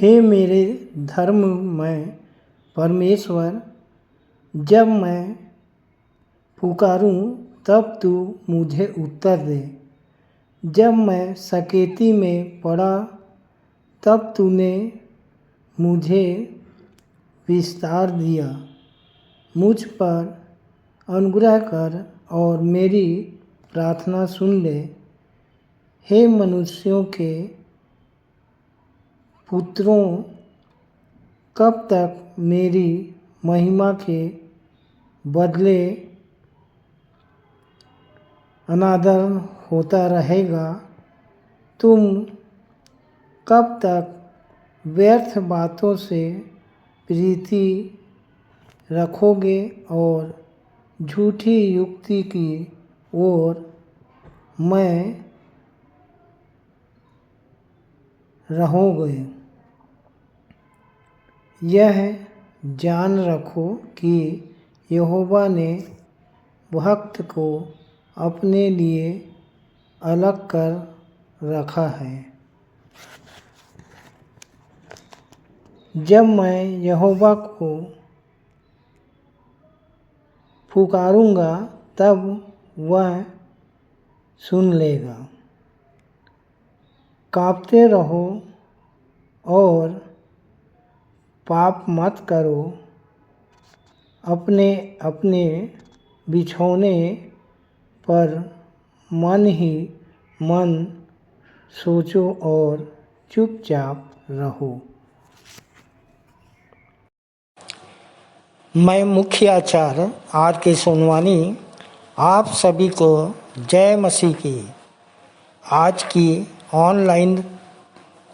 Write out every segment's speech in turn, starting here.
हे मेरे धर्ममय परमेश्वर, जब मैं पुकारूं तब तू मुझे उत्तर दे। जब मैं सकेती में पड़ा तब तूने मुझे विस्तार दिया। मुझ पर अनुग्रह कर और मेरी प्रार्थना सुन ले। हे मनुष्यों के पुत्रों, कब तक मेरी महिमा के बदले अनादर होता रहेगा? तुम कब तक व्यर्थ बातों से प्रीति रखोगे और झूठी युक्ति की ओर मैं रहोगे? यह जान रखो कि यहोवा ने भक्त को अपने लिए अलग कर रखा है। जब मैं यहोवा को पुकारूंगा तब वह सुन लेगा। काँपते रहो और पाप मत करो। अपने अपने बिछौने पर मन ही मन सोचो और चुपचाप रहो। मैं मुख्य आचार्य R.K. सोनवानी आप सभी को जय मसीह की। आज की ऑनलाइन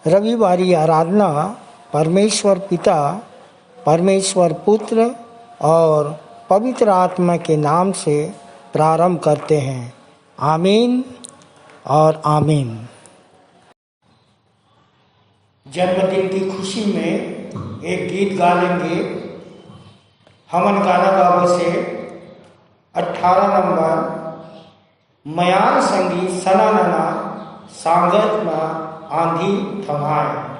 रविवारी आराधना परमेश्वर पिता, परमेश्वर पुत्र और पवित्र आत्मा के नाम से प्रारंभ करते हैं। आमीन और आमीन। जन्मदिन की खुशी में एक गीत गा लेंगे। हमन गाना बाबू से 18 नंबर मयान संगीत सनानना सांगत में आंधी थमाए।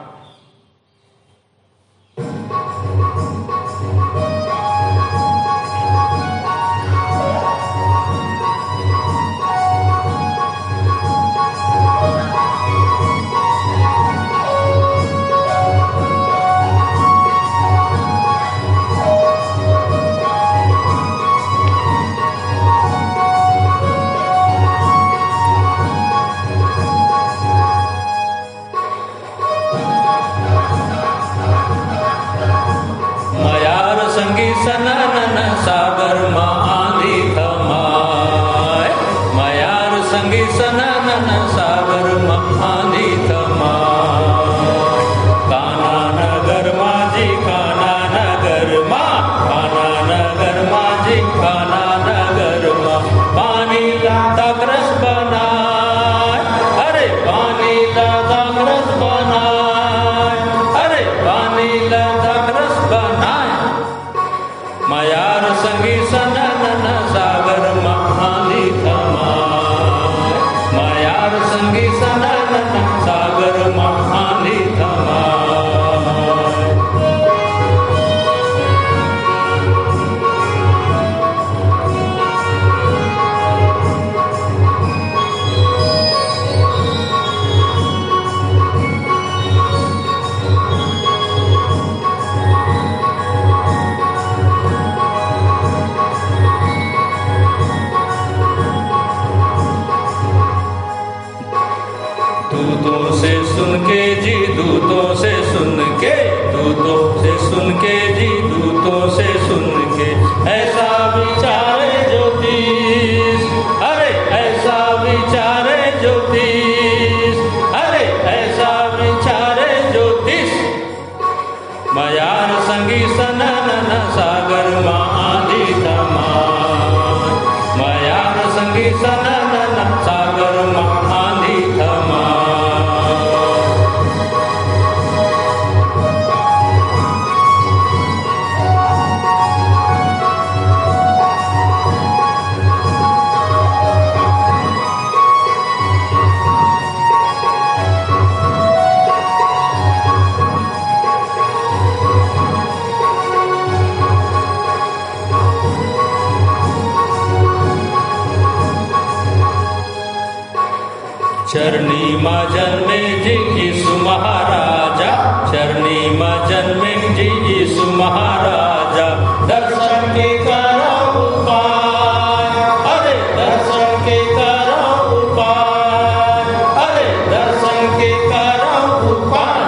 चरनी माँ जन्मे जी यीशु महाराजा, चरनी माँ जन्मे जी यीशु महाराजा। दर्शन के करो उपाय, अरे दर्शन के करो उपाय, अरे दर्शन के करो उपाय।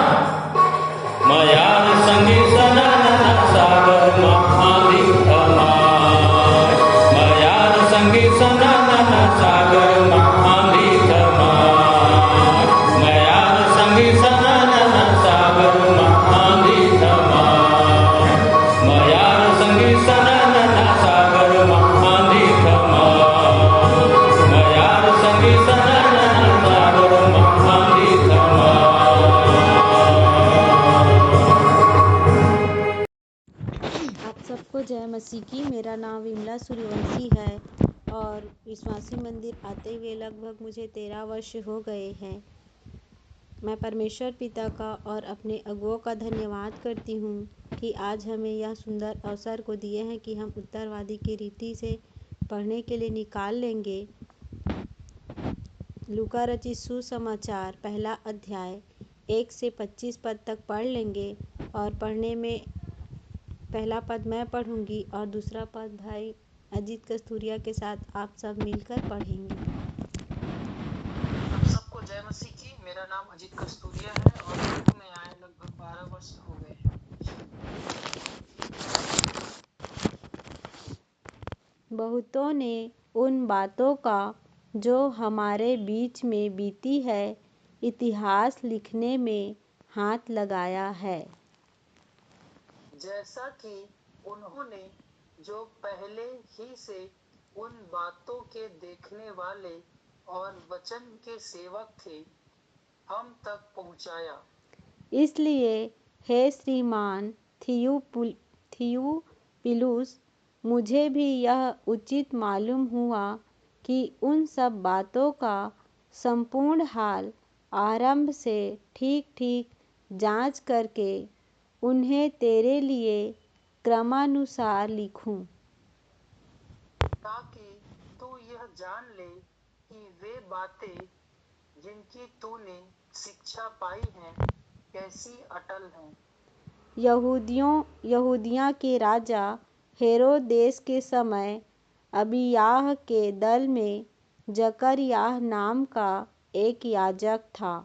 मयार संगी सनानन सागर महादि अमाय, मयार संगी सनानन सागर महादि अमाय, मयार संगी सनानन सागर महादि अमाय, मयार संगी सनानन सागर महादि अमाय, मयार संगी सनानन सागर महादि अमाय। आप सबको जय मसीह की। मेरा नाम विमला सूर्यवंशी है और विश्वासी मंदिर आते हुए लगभग मुझे 13 वर्ष हो गए हैं। मैं परमेश्वर पिता का और अपने अगुओं का धन्यवाद करती हूँ कि आज हमें यह सुंदर अवसर को दिए हैं कि हम उत्तरवादी की रीति से पढ़ने के लिए निकाल लेंगे लूका रचित सुसमाचार पहला अध्याय 1 से 25 पद तक पढ़ लेंगे। और पढ़ने में पहला पद मैं पढ़ूंगी और दूसरा पद भाई अजीत कस्तूरिया के साथ आप सब मिलकर पढ़ेंगे। आप सबको जय मसीह की। मेरा नाम अजीत कस्तूरिया है और प्रभु में आए लगभग 12 वर्ष हो गए हैं। बहुतों ने उन बातों का जो हमारे बीच में बीती है इतिहास लिखने में हाथ लगाया है, जैसा कि उन्होंने जो पहले ही से उन बातों के देखने वाले और वचन के सेवक थे हम तक पहुंचाया। इसलिए हे श्रीमान थियुपिलुस, मुझे भी यह उचित मालूम हुआ कि उन सब बातों का संपूर्ण हाल आरंभ से ठीक ठीक जांच करके उन्हें तेरे लिए क्रमानुसार लिखूं, ताकि तू यह जान ले कि वे बातें जिनकी तूने शिक्षा पाई हैं कैसी अटल हैं। यहूदिया के राजा हेरोदेस के समय अबियाह के दल में जकरयाह नाम का एक याजक था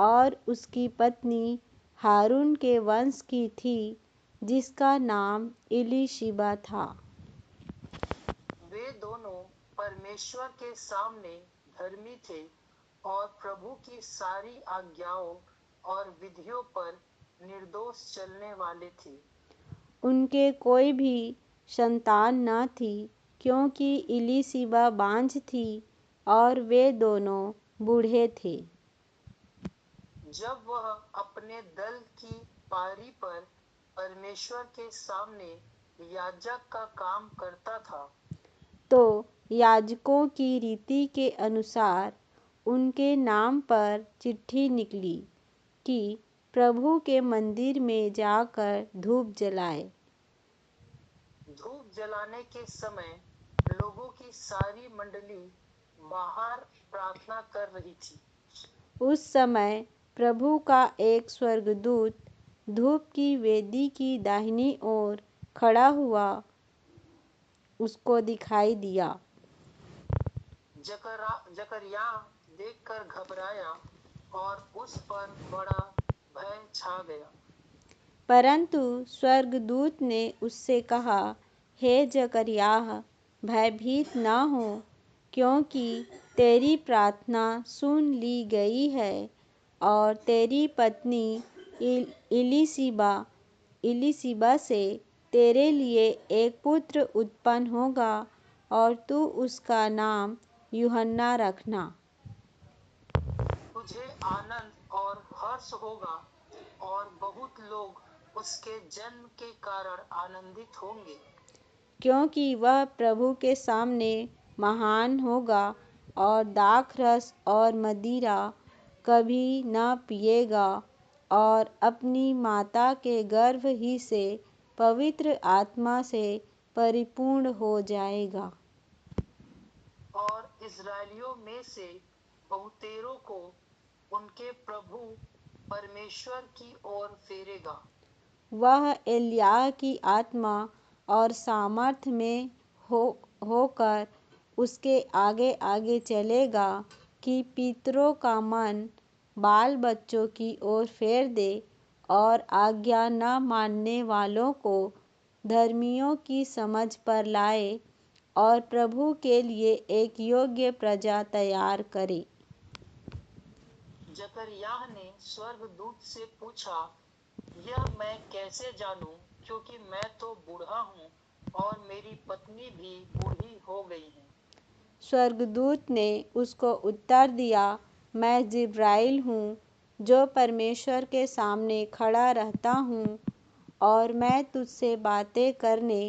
और उसकी पत्नी हारून के वंश की थी जिसका नाम इलीशिबा था। वे दोनों परमेश्वर के सामने धर्मी थे और प्रभु की सारी आज्ञाओं और विधियों पर निर्दोष चलने वाले थे। उनके कोई भी संतान न थी क्योंकि इलीशिबा बांझ थी और वे दोनों बूढ़े थे। जब वह अपने दल की पारी पर परमेश्वर के सामने याजक का काम करता था, तो याजकों की रीति के अनुसार उनके नाम पर चिट्ठी निकली कि प्रभु के मंदिर में जाकर धूप जलाए। धूप जलाने के समय लोगों की सारी मंडली बाहर प्रार्थना कर रही थी। उस समय प्रभु का एक स्वर्गदूत धूप की वेदी की दाहिनी ओर खड़ा हुआ उसको दिखाई दिया। जकरयाह देखकर घबराया और उस पर बड़ा भय छा गया। परंतु स्वर्गदूत ने उससे कहा, हे जकरयाह, भयभीत न हो, क्योंकि तेरी प्रार्थना सुन ली गई है और तेरी पत्नी इलीशिबा से तेरे लिए एक पुत्र उत्पन्न होगा और तू उसका नाम यूहन्ना रखना। तुझे आनंद और हर्ष होगा और बहुत लोग उसके जन्म के कारण आनंदित होंगे, क्योंकि वह प्रभु के सामने महान होगा और दाखरस और मदिरा कभी न पिएगा और अपनी माता के गर्भ ही से पवित्र आत्मा से परिपूर्ण हो जाएगा। और इस्राएलियों में से बहुतेरों को उनके प्रभु परमेश्वर की ओर फेरेगा। वह एलिय्याह की आत्मा और सामर्थ में होकर उसके आगे आगे चलेगा कि पितरों का मन बाल बच्चों की ओर फेर दे और आज्ञा न मानने वालों को धर्मियों की समझ पर लाए और प्रभु के लिए एक योग्य प्रजा तैयार करे। जकरयाह ने स्वर्गदूत से पूछा, यह मैं कैसे जानूं, क्योंकि मैं तो बूढ़ा हूँ और मेरी पत्नी भी बूढ़ी हो गई है। स्वर्गदूत ने उसको उत्तर दिया, मैं जिब्राइल हूँ जो परमेश्वर के सामने खड़ा रहता हूँ और मैं तुझसे बातें करने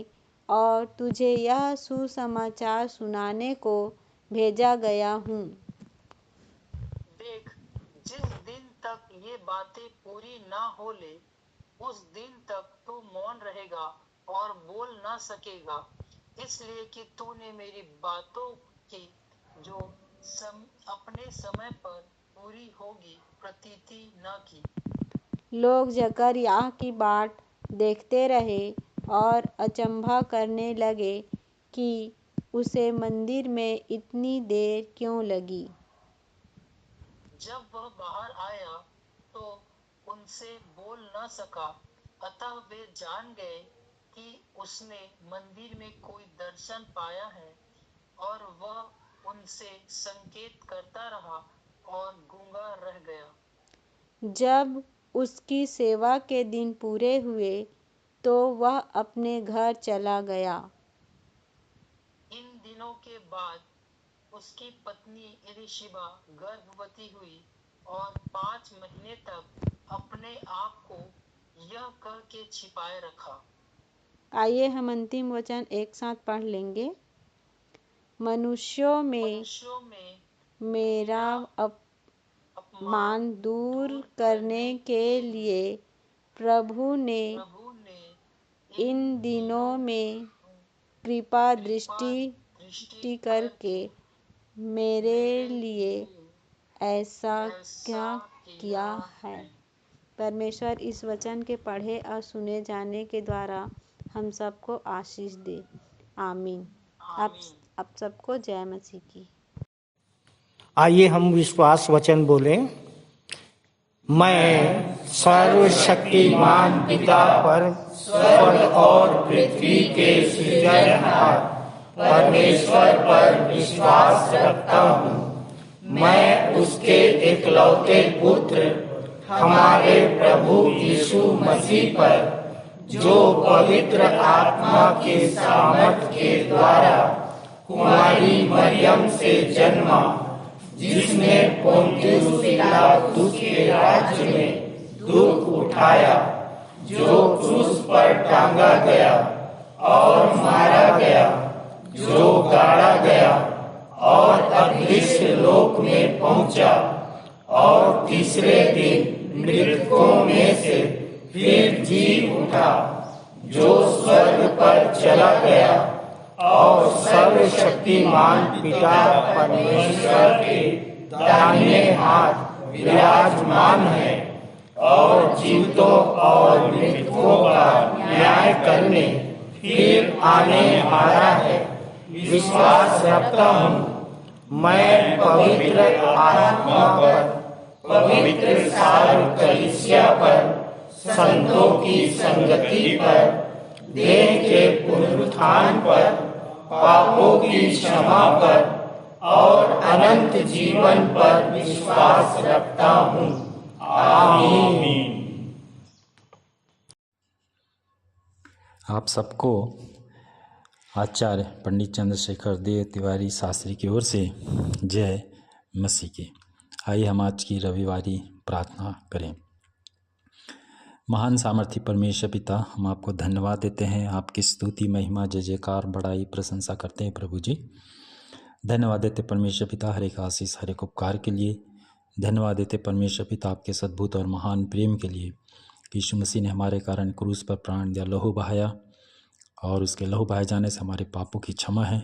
और तुझे यह सुसमाचार सुनाने को भेजा गया हूँ। देख, जिस दिन तक ये बातें पूरी न हो ले, उस दिन तक तू मौन रहेगा और बोल न सकेगा, इसलिए कि तूने मेरी बातों की जो अपने समय पर पूरी होगी प्रतीति न की। लोग जकरयाह की बाट देखते रहे और अचंभा करने लगे कि उसे मंदिर में इतनी देर क्यों लगी। जब वह बाहर आया तो उनसे बोल न सका, अतः वे जान गए कि उसने मंदिर में कोई दर्शन पाया है, और वह उनसे संकेत करता रहा और गूंगा रह गया। जब उसकी सेवा के दिन पूरे हुए तो वह अपने घर चला गया। इन दिनों के बाद उसकी पत्नी एलीशिबा गर्भवती हुई और 5 महीने तक अपने आप को यह कह के छिपाए रखा। आइए हम अंतिम वचन एक साथ पढ़ लेंगे। मनुष्यों में मेरा अपमान दूर करने के लिए प्रभु ने इन दिनों में कृपा दृष्टि करके मेरे लिए ऐसा क्या किया है। परमेश्वर इस वचन के पढ़े और सुने जाने के द्वारा हम सबको आशीष दे। आमीन। आप सबको जय मसीह की। आइए हम विश्वास वचन बोलें। मैं सर्वशक्तिमान पिता पर स्वर्ग और पृथ्वी के सृजनहार परमेश्वर पर विश्वास रखता हूँ। मैं उसके एकलौते पुत्र हमारे प्रभु यीशु मसीह पर, जो पवित्र आत्मा के सामर्थ के द्वारा कुमारी मरियम से जन्मा, जिसने पोंतियुस पिलातुस के राज्य में दुख उठाया, जो क्रूस पर टांगा गया और मारा गया, जो गाड़ा गया और अदृश्य लोक में पहुंचा, और तीसरे दिन मृतकों में से फिर जी उठा, जो स्वर्ग पर चला गया और सर्वशक्तिमान पिता परमेश्वर के दाहिने हाथ विराजमान है, और जीवितों और मृतकों का न्याय करने फिर आने वाला है। विश्वास रखता हूँ मैं पवित्र आत्मा पर, पवित्र सारी कलीसिया पर, संतों की संगति पर, देह के पुनरुत्थान पर, पापों की क्षमा पर और अनंत जीवन पर विश्वास रखता हूँ। आमीन। आप सबको आचार्य पंडित चंद्रशेखर देव तिवारी शास्त्री की ओर से जय मसीह की। आइए हम आज की रविवारी प्रार्थना करें। महान सामर्थी परमेश्वर पिता, हम आपको धन्यवाद देते हैं, आपकी स्तुति महिमा जय जयकार बड़ाई प्रशंसा करते हैं प्रभु जी। धन्यवाद देते परमेश्वर पिता हर एक आशीष हर एक उपकार के लिए। धन्यवाद देते परमेश्वर पिता आपके सद्भुत और महान प्रेम के लिए। यीशु मसीह ने हमारे कारण क्रूस पर प्राण दिया, लहू बहाया, और उसके लहू बहाए जाने से हमारे पापों की क्षमा है,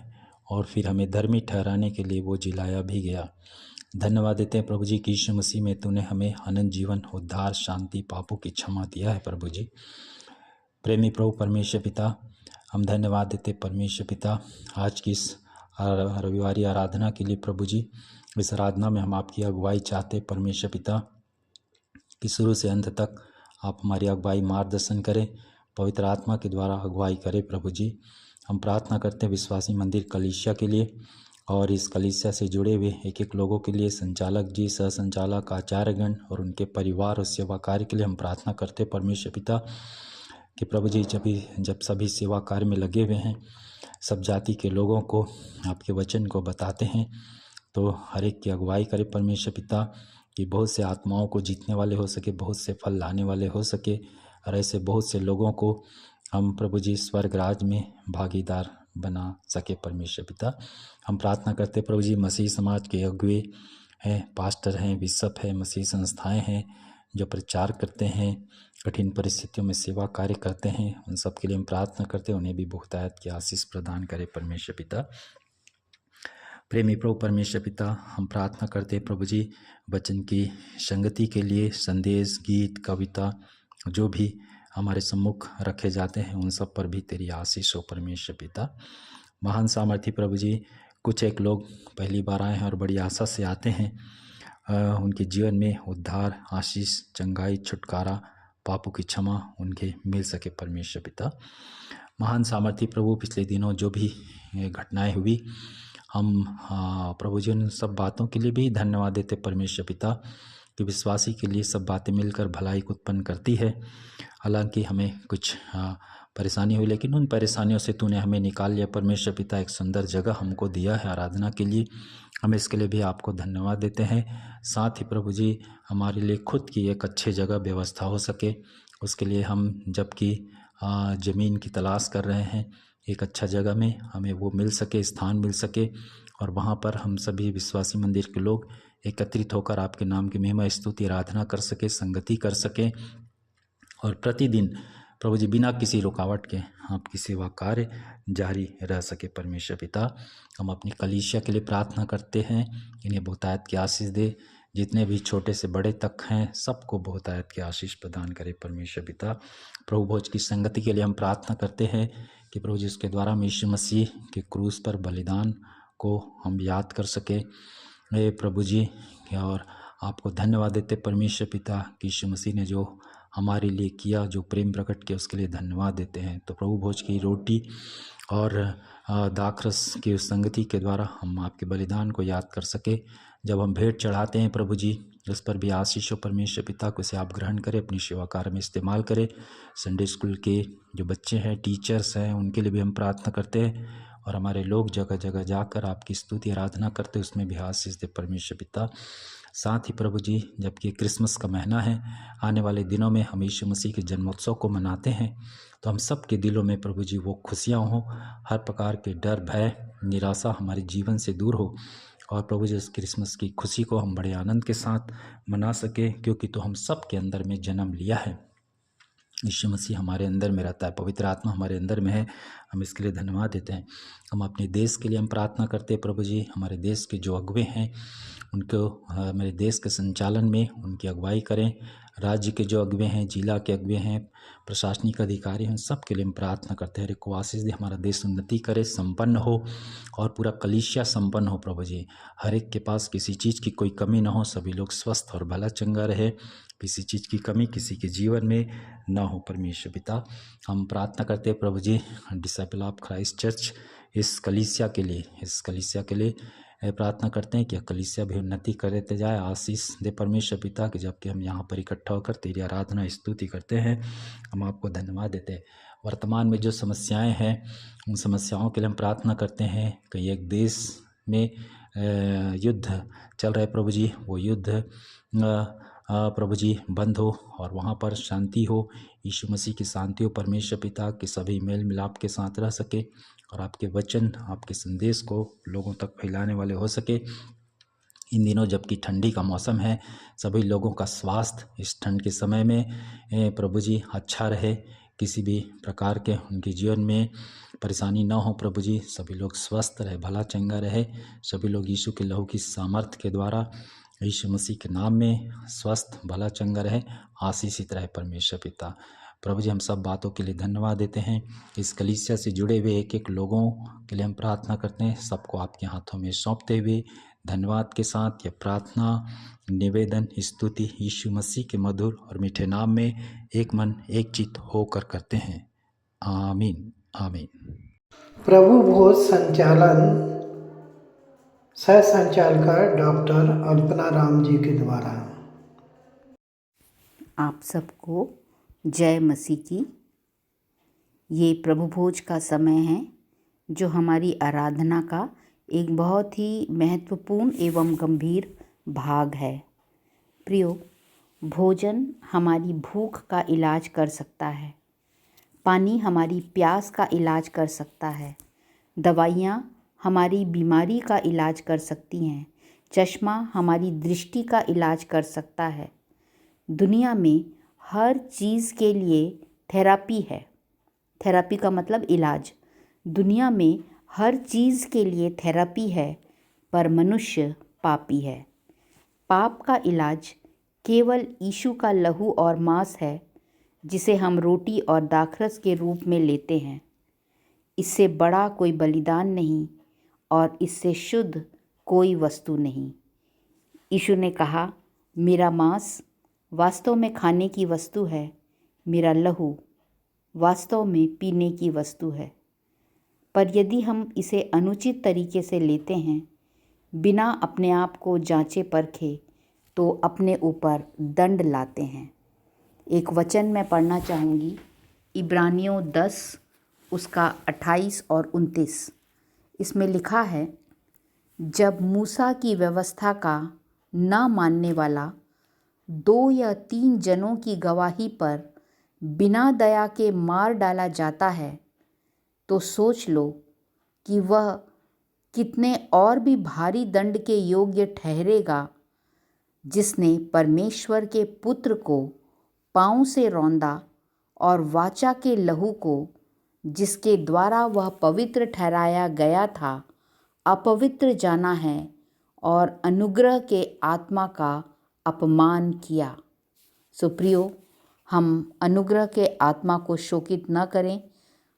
और फिर हमें धर्मी ठहराने के लिए वो जिलाया भी गया। धन्यवाद देते हैं प्रभु जी कि यीशु मसीह में तूने हमें अनंत जीवन, उद्धार, शांति, पापों की क्षमा दिया है प्रभु जी। प्रेमी प्रभु परमेश्वर पिता, हम धन्यवाद देते परमेश्वर पिता आज की इस रविवारी आराधना के लिए प्रभु जी। इस आराधना में हम आपकी अगुवाई चाहते परमेश्वर पिता कि शुरू से अंत तक आप हमारी अगुवाई मार्गदर्शन करें, पवित्र आत्मा के द्वारा अगुवाई करें प्रभु जी। हम प्रार्थना करते हैं विश्वासी मंदिर कलीसिया के लिए और इस कलीसिया से जुड़े हुए एक एक लोगों के लिए, संचालक जी, सह संचालक, आचार्यगण और उनके परिवार और सेवा कार्य के लिए हम प्रार्थना करते हैं परमेश्वर पिता कि प्रभु जी जब सभी सेवा कार्य में लगे हुए हैं, सब जाति के लोगों को आपके वचन को बताते हैं, तो हर एक की अगुवाई करें परमेश्वर पिता कि बहुत से आत्माओं को जीतने वाले हो सके, बहुत से फल लाने वाले हो सके और ऐसे बहुत से लोगों को हम प्रभु जी स्वर्ग राज में भागीदार बना सके परमेश्वर पिता। हम प्रार्थना करते प्रभु जी मसीह समाज के अगुवे हैं, पास्टर हैं, बिशप हैं, मसीह संस्थाएं हैं जो प्रचार करते हैं, कठिन परिस्थितियों में सेवा कार्य करते हैं, उन सब के लिए हम प्रार्थना करते हैं उन्हें भी बहुतायत की आशीष प्रदान करे परमेश्वर पिता। प्रेमी प्रभु परमेश्वर पिता, हम प्रार्थना करते हैं प्रभु जी वचन की संगति के लिए, संदेश, गीत, कविता जो भी हमारे सम्मुख रखे जाते हैं उन सब पर भी तेरी आशीष हो परमेश्वर पिता। महान सामर्थी प्रभु जी, कुछ एक लोग पहली बार आए हैं और बड़ी आशा से आते हैं, उनके जीवन में उद्धार, आशीष, चंगाई, छुटकारा, पापों की क्षमा उनके मिल सके परमेश्वर पिता। महान सामर्थी प्रभु, पिछले दिनों जो भी घटनाएं हुई, हम प्रभु जी उन सब बातों के लिए भी धन्यवाद देते परमेश्वर पिता कि विश्वासी के लिए सब बातें मिलकर भलाई को उत्पन्न करती है। हालांकि हमें कुछ परेशानी हुई, लेकिन उन परेशानियों से तूने हमें निकाल लिया परमेश्वर पिता, एक सुंदर जगह हमको दिया है आराधना के लिए, हम इसके लिए भी आपको धन्यवाद देते हैं। साथ ही प्रभु जी हमारे लिए खुद की एक अच्छी जगह व्यवस्था हो सके, उसके लिए हम जबकि ज़मीन की तलाश कर रहे हैं, एक अच्छा जगह में हमें वो मिल सके, स्थान मिल सके और वहाँ पर हम सभी विश्वासी मंदिर के लोग एकत्रित होकर आपके नाम की महिमा, स्तुति, आराधना कर सके, संगति कर सके और प्रतिदिन प्रभु जी बिना किसी रुकावट के आपकी सेवा कार्य जारी रह सके परमेश्वर पिता। हम अपनी कलीसिया के लिए प्रार्थना करते हैं, इन्हें बहुतायत की आशीष दे, जितने भी छोटे से बड़े तक हैं सबको बहुतायत की आशीष प्रदान करे परमेश्वर पिता। प्रभु भोज की संगति के लिए हम प्रार्थना करते हैं कि प्रभु जी उसके द्वारा हम यीशु मसीह के क्रूस पर बलिदान को हम याद कर सके प्रभु जी, और आपको धन्यवाद देते परमेश्वर पिता कि यीशु मसीह ने जो हमारे लिए किया, जो प्रेम प्रकट किया, उसके लिए धन्यवाद देते हैं। तो प्रभु भोज की रोटी और दाखरस की उस संगति के द्वारा हम आपके बलिदान को याद कर सके। जब हम भेंट चढ़ाते हैं प्रभु जी, उस पर भी आशीष हो परमेश्वर पिता, को इसे आप ग्रहण करें, अपनी सेवा कार्य में इस्तेमाल करें। संडे स्कूल के जो बच्चे हैं, टीचर्स हैं, उनके लिए भी हम प्रार्थना करते हैं और हमारे लोग जगह जगह जाकर आपकी स्तुति आराधना करते, उसमें भी आशीष दे परमेश्वर पिता। साथ ही प्रभु जी जबकि क्रिसमस का महीना है, आने वाले दिनों में हम यीशु मसीह के जन्मोत्सव को मनाते हैं, तो हम सब के दिलों में प्रभु जी वो खुशियाँ हों, हर प्रकार के डर, भय, निराशा हमारे जीवन से दूर हो और प्रभु जी उस क्रिसमस की खुशी को हम बड़े आनंद के साथ मना सके, क्योंकि तो हम सब के अंदर में जन्म लिया है। यीशु मसीह हमारे अंदर में रहता है, पवित्र आत्मा हमारे अंदर में है, हम इसके लिए धन्यवाद देते हैं। हम अपने देश के लिए हम प्रार्थना करते हैं प्रभु जी, हमारे देश के जो अगुवे हैं उनको हमारे देश के संचालन में उनकी अगुवाई करें। राज्य के जो अगुवे हैं, जिला के अगुवे हैं, प्रशासनिक अधिकारी हैं, सब के लिए हम प्रार्थना करते हैं। हर एक को आशीष दे, हमारा देश उन्नति करे, संपन्न हो और पूरा कलीसिया संपन्न हो प्रभु जी। हर एक के पास किसी चीज़ की कोई कमी ना हो, सभी लोग स्वस्थ और भला चंगा रहे, किसी चीज़ की कमी किसी के जीवन में ना हो परमेश्वर पिता। हम प्रार्थना करते हैं प्रभु जी डिसाइपल ऑफ क्राइस्ट चर्च इस कलीसिया के लिए प्रार्थना करते हैं कि कलीसिया भी उन्नति करते जाए। आशीष दे परमेश्वर पिता कि जबकि हम यहाँ पर इकट्ठा होकर तेरी आराधना स्तुति करते हैं, हम आपको धन्यवाद देते हैं। वर्तमान में जो समस्याएं हैं उन समस्याओं के लिए हम प्रार्थना करते हैं कि एक देश में युद्ध चल रहा है प्रभु जी, वो युद्ध प्रभु जी बंद हो और वहाँ पर शांति हो, यीशु मसीह की शांति हो परमेश्वर पिता, कि सभी मेल मिलाप के साथ रह सके और आपके वचन, आपके संदेश को लोगों तक फैलाने वाले हो सके। इन दिनों जबकि ठंडी का मौसम है, सभी लोगों का स्वास्थ्य इस ठंड के समय में प्रभु जी अच्छा रहे, किसी भी प्रकार के उनके जीवन में परेशानी न हो प्रभु जी। सभी लोग स्वस्थ रहे, भला चंगा रहे, सभी लोग यीशु के लहू की सामर्थ्य के द्वारा यीशु मसीह के नाम में स्वस्थ भला चंगा रहे, आशीषित रहे परमेश्वर पिता। प्रभु जी हम सब बातों के लिए धन्यवाद देते हैं। इस कलीसिया से जुड़े हुए एक एक लोगों के लिए हम प्रार्थना करते हैं, सबको आपके हाथों में सौंपते हुए धन्यवाद के साथ ये प्रार्थना निवेदन स्तुति यीशु मसीह के मधुर और मीठे नाम में एक मन एक चित्त होकर करते हैं। आमीन आमीन। प्रभु भोज संचालन सह संचालिका डॉक्टर अल्पना राम जी के द्वारा। आप सबको जय मसीह की। ये प्रभु भोज का समय है जो हमारी आराधना का एक बहुत ही महत्वपूर्ण एवं गंभीर भाग है। प्रियो, भोजन हमारी भूख का इलाज कर सकता है, पानी हमारी प्यास का इलाज कर सकता है, दवाइयाँ हमारी बीमारी का इलाज कर सकती हैं, चश्मा हमारी दृष्टि का इलाज कर सकता है। दुनिया में हर चीज़ के लिए थेरापी है। थेरापी का मतलब इलाज। दुनिया में हर चीज़ के लिए थेरापी है, पर मनुष्य पापी है। पाप का इलाज केवल यीशु का लहू और मांस है, जिसे हम रोटी और दाखरस के रूप में लेते हैं। इससे बड़ा कोई बलिदान नहीं और इससे शुद्ध कोई वस्तु नहीं। यीशु ने कहा, मेरा मांस वास्तव में खाने की वस्तु है, मेरा लहू वास्तव में पीने की वस्तु है। पर यदि हम इसे अनुचित तरीके से लेते हैं, बिना अपने आप को जांचे परखे, तो अपने ऊपर दंड लाते हैं। एक वचन मैं पढ़ना चाहूँगी, इब्रानियों 10 उसका 28 और 29। इसमें लिखा है, जब मूसा की व्यवस्था का ना मानने वाला 2 या 3 जनों की गवाही पर बिना दया के मार डाला जाता है, तो सोच लो कि वह कितने और भी भारी दंड के योग्य ठहरेगा, जिसने परमेश्वर के पुत्र को पाँव से रौंदा और वाचा के लहू को, जिसके द्वारा वह पवित्र ठहराया गया था, अपवित्र जाना है और अनुग्रह के आत्मा का अपमान किया। सो प्रियो, हम अनुग्रह के आत्मा को शोकित न करें,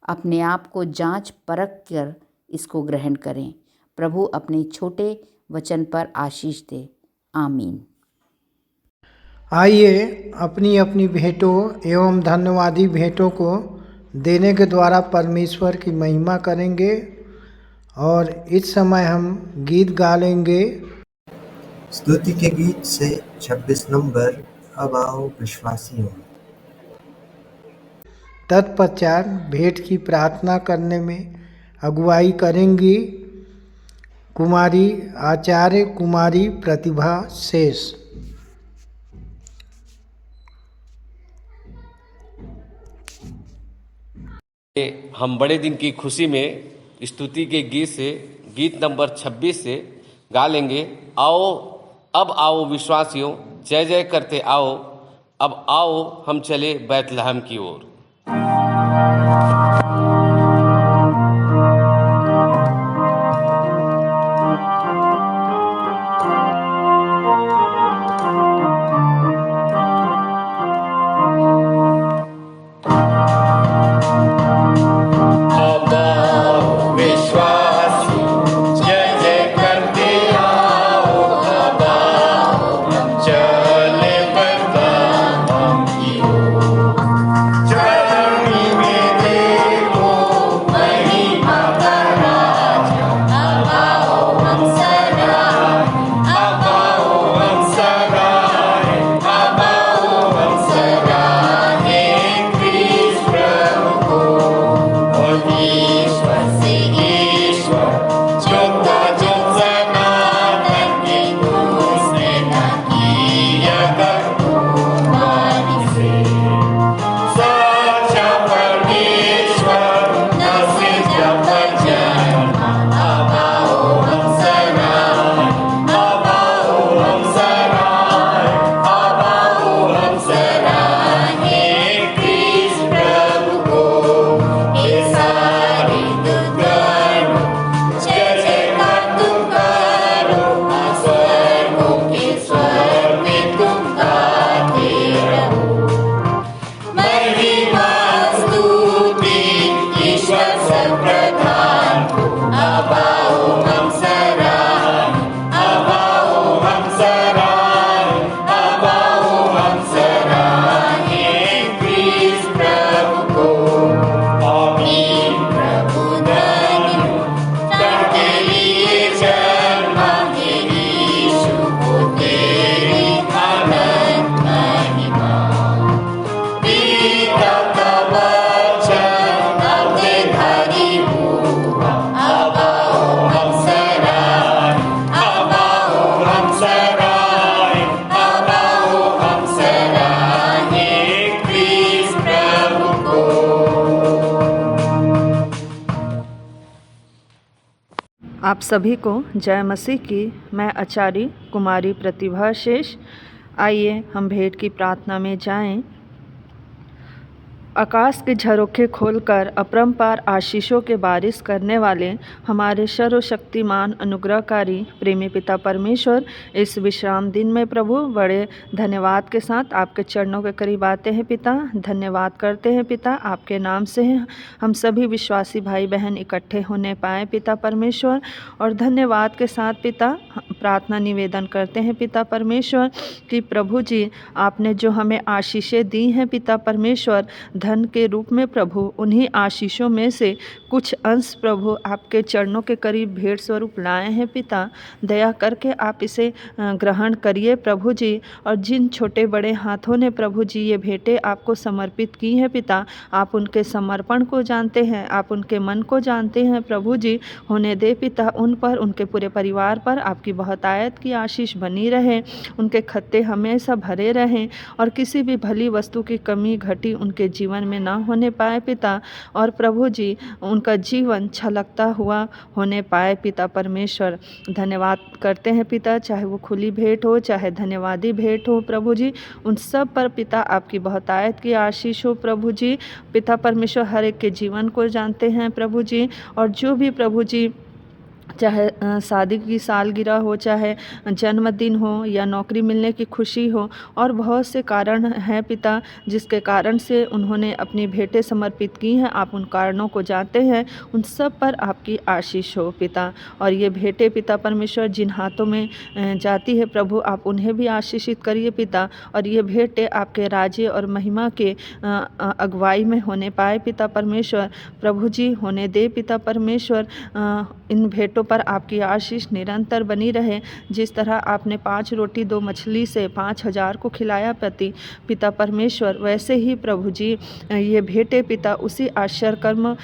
अपने आप को जांच परख कर इसको ग्रहण करें। प्रभु अपने छोटे वचन पर आशीष दे। आमीन। आइए अपनी अपनी भेंटों एवं धन्यवादी भेंटों को देने के द्वारा परमेश्वर की महिमा करेंगे और इस समय हम गीत गा लेंगे। स्तुति के गीत से 26 नंबर, अब आओ विश्वासियों। तत्पश्चात भेंट की प्रार्थना करने में अगुवाई करेंगी कुमारी आचार्य कुमारी प्रतिभा शेष। हम बड़े दिन की खुशी में स्तुति के गीत से गीत नंबर 26 से गा लेंगे। आओ अब आओ विश्वासियों, जय जय करते आओ, अब आओ हम चले बैतलहम की ओर। Journey आप सभी को जय मसीह की। मैं आचार्य कुमारी प्रतिभा शेष। आइए हम भेंट की प्रार्थना में जाएं। आकाश के झरोखे खोलकर अपरंपार आशीषों के बारिश करने वाले हमारे सर्वशक्तिमान अनुग्रहकारी प्रेमी पिता परमेश्वर, इस विश्राम दिन में प्रभु बड़े धन्यवाद के साथ आपके चरणों के करीब आते हैं पिता। धन्यवाद करते हैं पिता, आपके नाम से हम सभी विश्वासी भाई बहन इकट्ठे होने पाए पिता परमेश्वर। और धन्यवाद के साथ पिता प्रार्थना निवेदन करते हैं पिता परमेश्वर कि प्रभु जी आपने जो हमें आशीषें दी हैं पिता परमेश्वर धन के रूप में प्रभु, उन्हीं आशीषों में से कुछ अंश प्रभु आपके चरणों के करीब भेंट स्वरूप लाए हैं पिता। दया करके आप इसे ग्रहण करिए प्रभु जी। और जिन छोटे बड़े हाथों ने प्रभु जी ये भेंटें आपको समर्पित की हैं पिता, आप उनके समर्पण को जानते हैं, आप उनके मन को जानते हैं प्रभु जी। होने दे पिता उन पर, उनके पूरे परिवार पर आपकी बहुतायत की आशीष बनी रहे, उनके खत्ते हमेशा भरे रहें और किसी भी भली वस्तु की कमी घटी उनके जीवन में ना होने पाए पिता। और प्रभु जी उनका जीवन छलकता हुआ होने पाए पिता परमेश्वर। धन्यवाद करते हैं पिता, चाहे वो खुली भेंट हो चाहे धन्यवादी भेंट हो प्रभु जी, उन सब पर पिता आपकी बहुतायत की आशीष हो प्रभु जी। पिता परमेश्वर हर एक के जीवन को जानते हैं प्रभु जी। और जो भी प्रभु जी चाहे शादी की सालगिरह हो, चाहे जन्मदिन हो या नौकरी मिलने की खुशी हो, और बहुत से कारण हैं पिता जिसके कारण से उन्होंने अपनी भेंटें समर्पित की हैं, आप उन कारणों को जानते हैं। उन सब पर आपकी आशीष हो पिता। और ये भेंटें पिता परमेश्वर जिन हाथों में जाती है प्रभु, आप उन्हें भी आशीषित करिए पिता। और ये भेंटें आपके राज्य और महिमा के अगुवाई में होने पाए पिता परमेश्वर। प्रभु जी होने दे पिता परमेश्वर, इन भेंटों पर आपकी आशीष निरंतर बनी रहे। जिस तरह आपने 5 रोटी 2 मछली से 5000 को खिलाया पिता परमेश्वर, वैसे ही प्रभु जी ये भेंटें पिता उसी आश्चर्य कर्म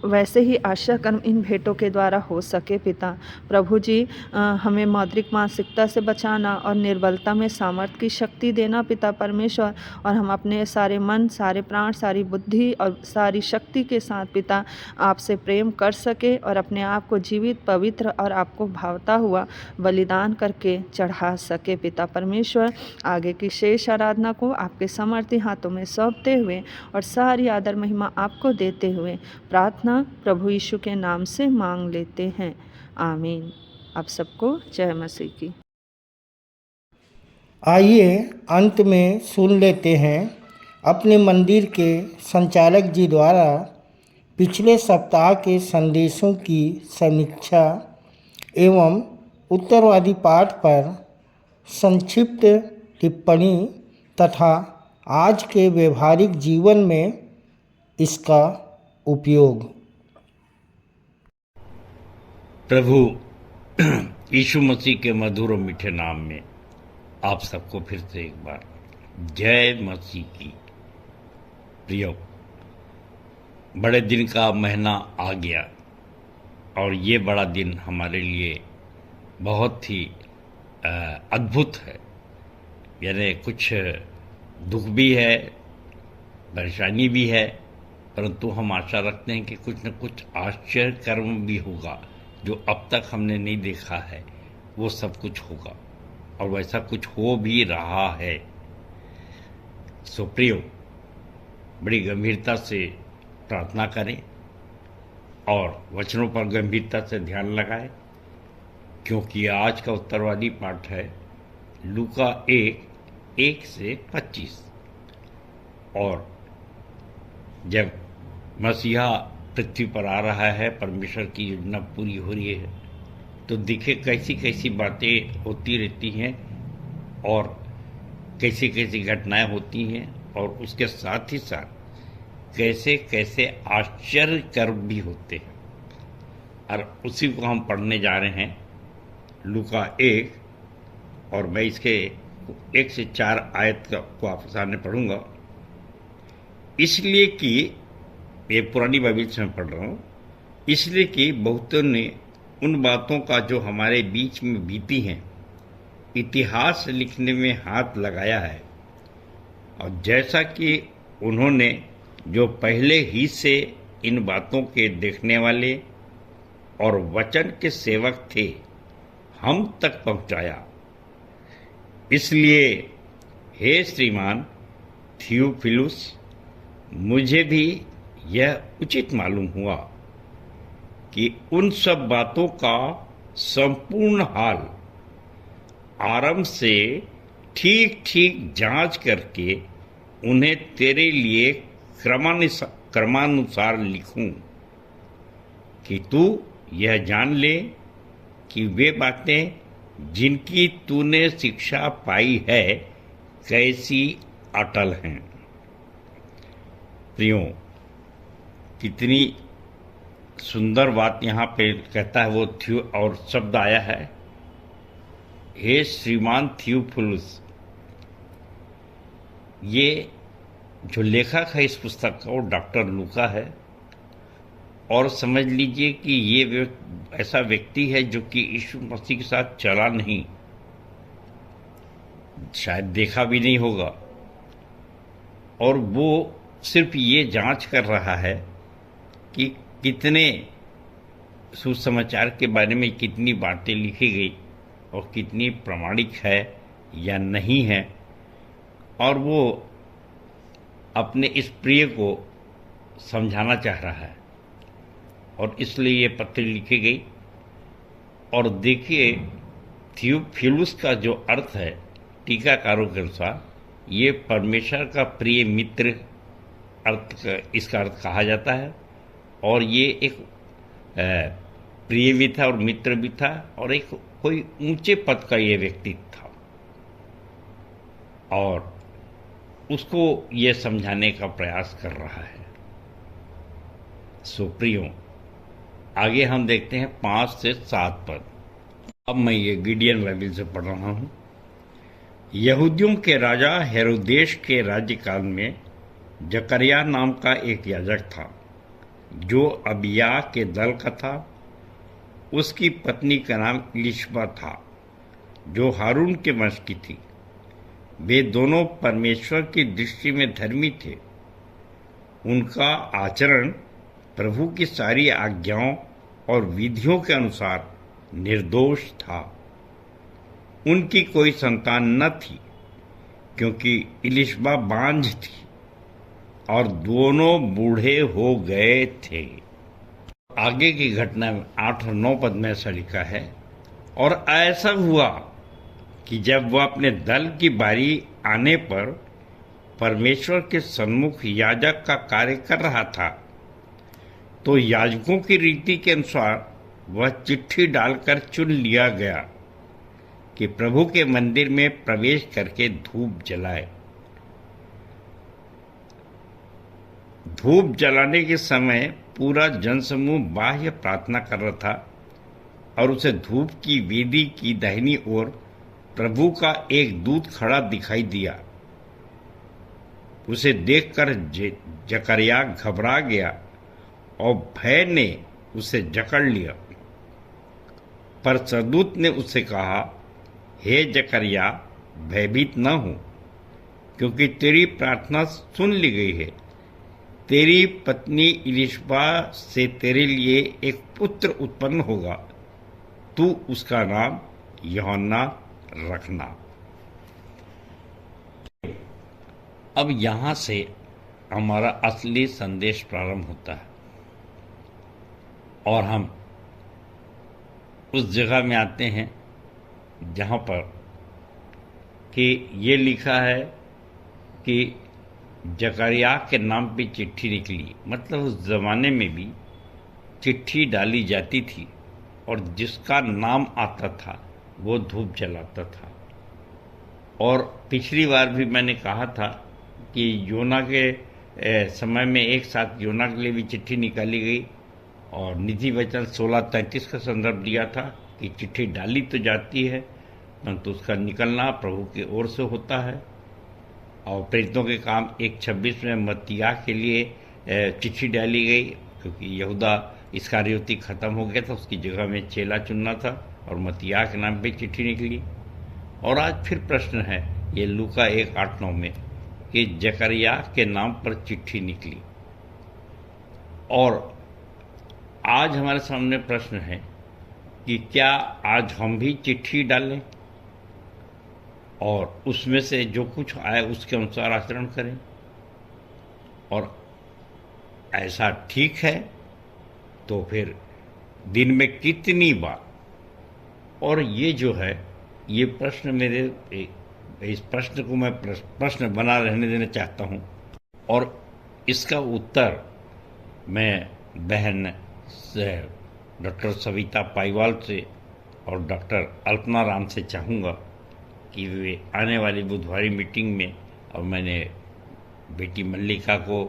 वैसे ही आश्चर्य कर्म इन भेंटों के द्वारा हो सके पिता। प्रभु जी हमें मौद्रिक मानसिकता से बचाना और निर्बलता में सामर्थ्य की शक्ति देना पिता परमेश्वर। और हम अपने सारे मन, सारे प्राण, सारी बुद्धि और सारी शक्ति के साथ पिता आपसे प्रेम कर सके और अपने आप को जीवित, पवित्र और आपको भावता हुआ बलिदान करके चढ़ा सके पिता परमेश्वर। आगे की शेष आराधना को आपके समर्थी हाथों में सौंपते हुए और सारी आदर महिमा आपको देते हुए प्रार्थना प्रभु यीशु के नाम से मांग लेते हैं, आमीन। आप सबको जय मसीह की। आइए अंत में सुन लेते हैं अपने मंदिर के संचालक जी द्वारा पिछले सप्ताह के संदेशों की समीक्षा एवं उत्तरवादी पाठ पर संक्षिप्त टिप्पणी तथा आज के व्यवहारिक जीवन में इसका उपयोग। प्रभु यीशु मसीह के मधुर और मीठे नाम में आप सबको फिर से एक बार जय मसीह की। प्रियो, बड़े दिन का महीना आ गया और ये बड़ा दिन हमारे लिए बहुत ही अद्भुत है। यानी कुछ दुख भी है, परेशानी भी है, परंतु हम आशा रखते हैं कि कुछ न कुछ आश्चर्य कर्म भी होगा जो अब तक हमने नहीं देखा है, वो सब कुछ होगा और वैसा कुछ हो भी रहा है। सो प्रियो, बड़ी गंभीरता से प्रार्थना करें और वचनों पर गंभीरता से ध्यान लगाएं, क्योंकि आज का उत्तरवादी पाठ है लूका 1:1 से 25। और जब मसीहा पृथ्वी पर आ रहा है, परमेश्वर की योजना पूरी हो रही है, तो दिखे कैसी कैसी बातें होती रहती हैं और कैसी कैसी घटनाएं होती हैं, और उसके साथ ही साथ कैसे कैसे आश्चर्य कर्म भी होते हैं। और उसी को हम पढ़ने जा रहे हैं लूका 1, और मैं इसके 1 से 4 आयत को आपके सामने पढ़ूंगा, इसलिए कि ये पुरानी बाइबल से मैं पढ़ रहा हूँ। इसलिए कि बहुतों ने उन बातों का जो हमारे बीच में बीती हैं इतिहास लिखने में हाथ लगाया है, और जैसा कि उन्होंने जो पहले ही से इन बातों के देखने वाले और वचन के सेवक थे हम तक पहुंचाया। इसलिए हे श्रीमान थियोफिलुस, मुझे भी यह उचित मालूम हुआ कि उन सब बातों का संपूर्ण हाल आरंभ से ठीक ठीक जांच करके उन्हें तेरे लिए क्रमानुसार लिखूं, कि तू यह जान ले कि वे बातें जिनकी तूने शिक्षा पाई है कैसी अटल हैं। प्रियो, कितनी सुंदर बात यहाँ पे कहता है वो थियो, और शब्द आया है हे श्रीमान थियोफिलुस। ये जो लेखक है इस पुस्तक का वो डॉक्टर लूका है, और समझ लीजिए कि ये ऐसा व्यक्ति है जो कि यीशु मसीह के साथ चला नहीं, शायद देखा भी नहीं होगा, और वो सिर्फ ये जांच कर रहा है कि कितने सुसमाचार के बारे में कितनी बातें लिखी गई और कितनी प्रामाणिक है या नहीं है, और वो अपने इस प्रिय को समझाना चाह रहा है, और इसलिए ये पत्र लिखी गई। और देखिए थियोफिलुस का जो अर्थ है टीकाकारों के अनुसार ये परमेश्वर का प्रिय मित्र इसका अर्थ कहा जाता है, और ये एक प्रिय भी था और मित्र भी था, और एक कोई ऊंचे पद का ये व्यक्ति था, और उसको ये समझाने का प्रयास कर रहा है। सो प्रियो, आगे हम देखते हैं 5 से 7 पद। अब मैं ये गिडियन बाइबल से पढ़ रहा हूं। यहूदियों के राजा हेरोदेश के राज्यकाल में जकरिया नाम का एक याजक था, जो अबिया के दल का था। उसकी पत्नी का नाम इलिशबा था, जो हारून के वंश की थी। वे दोनों परमेश्वर की दृष्टि में धर्मी थे। उनका आचरण प्रभु की सारी आज्ञाओं और विधियों के अनुसार निर्दोष था। उनकी कोई संतान न थी, क्योंकि इलिशबा बांझ थी और दोनों बूढ़े हो गए थे। आगे की घटना में 8 और 9 पद में ऐसा लिखा है, और ऐसा हुआ कि जब वह अपने दल की बारी आने पर परमेश्वर के सम्मुख याजक का कार्य कर रहा था, तो याजकों की रीति के अनुसार वह चिट्ठी डालकर चुन लिया गया कि प्रभु के मंदिर में प्रवेश करके धूप जलाए। धूप जलाने के समय पूरा जनसमूह बाह्य प्रार्थना कर रहा था, और उसे धूप की वेदी की दाहिनी ओर प्रभु का एक दूत खड़ा दिखाई दिया। उसे देखकर जकरिया घबरा गया और भय ने उसे जकड़ लिया। पर सरदूत ने उससे कहा, हे जकरिया, भयभीत न हो, क्योंकि तेरी प्रार्थना सुन ली गई है। तेरी पत्नी इलिशबा से तेरे लिए एक पुत्र उत्पन्न होगा, तू उसका नाम यूहन्ना रखना। अब यहां से हमारा असली संदेश प्रारंभ होता है, और हम उस जगह में आते हैं जहां पर कि ये लिखा है कि जकरिया के नाम पे चिट्ठी निकली। मतलब उस जमाने में भी चिट्ठी डाली जाती थी, और जिसका नाम आता था वो धूप जलाता था। और पिछली बार भी मैंने कहा था कि योना के समय में एक साथ योना के लिए भी चिट्ठी निकाली गई, और नीति वचन 16:33 का संदर्भ दिया था कि चिट्ठी डाली तो जाती है, परंतु उसका निकलना प्रभु की ओर से होता है। और प्रेरितों के काम 1:26 में मत्तियाह के लिए चिट्ठी डाली गई, क्योंकि यहूदा इस्करियोती खत्म हो गया था, उसकी जगह में चेला चुनना था, और मत्तियाह के नाम पे चिट्ठी निकली। और आज फिर प्रश्न है ये लूका 1:8-9 में कि जकरिया के नाम पर चिट्ठी निकली। और आज हमारे सामने प्रश्न है कि क्या आज हम भी चिट्ठी डालें और उसमें से जो कुछ आए उसके अनुसार आचरण करें, और ऐसा ठीक है तो फिर दिन में कितनी बार। और ये जो है ये प्रश्न इस प्रश्न को मैं प्रश्न बना रहने देना चाहता हूँ, और इसका उत्तर मैं बहन से डॉक्टर सविता पाईवाल से और डॉक्टर अल्पना राम से चाहूँगा कि वे आने वाली बुधवारी मीटिंग में, और मैंने बेटी मल्लिका को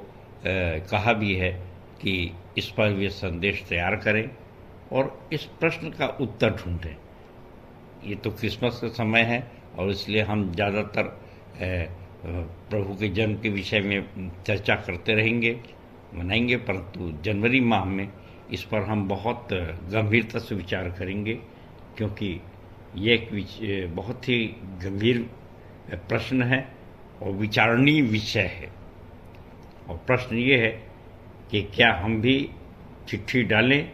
कहा भी है कि इस पर वे संदेश तैयार करें और इस प्रश्न का उत्तर ढूंढें। ये तो क्रिसमस का समय है और इसलिए हम ज़्यादातर प्रभु के जन्म के विषय में चर्चा करते रहेंगे, मनाएंगे, परंतु जनवरी माह में इस पर हम बहुत गंभीरता से विचार करेंगे, क्योंकि ये एक बहुत ही गंभीर प्रश्न है और विचारणीय विषय है। और प्रश्न ये है कि क्या हम भी चिट्ठी डालें,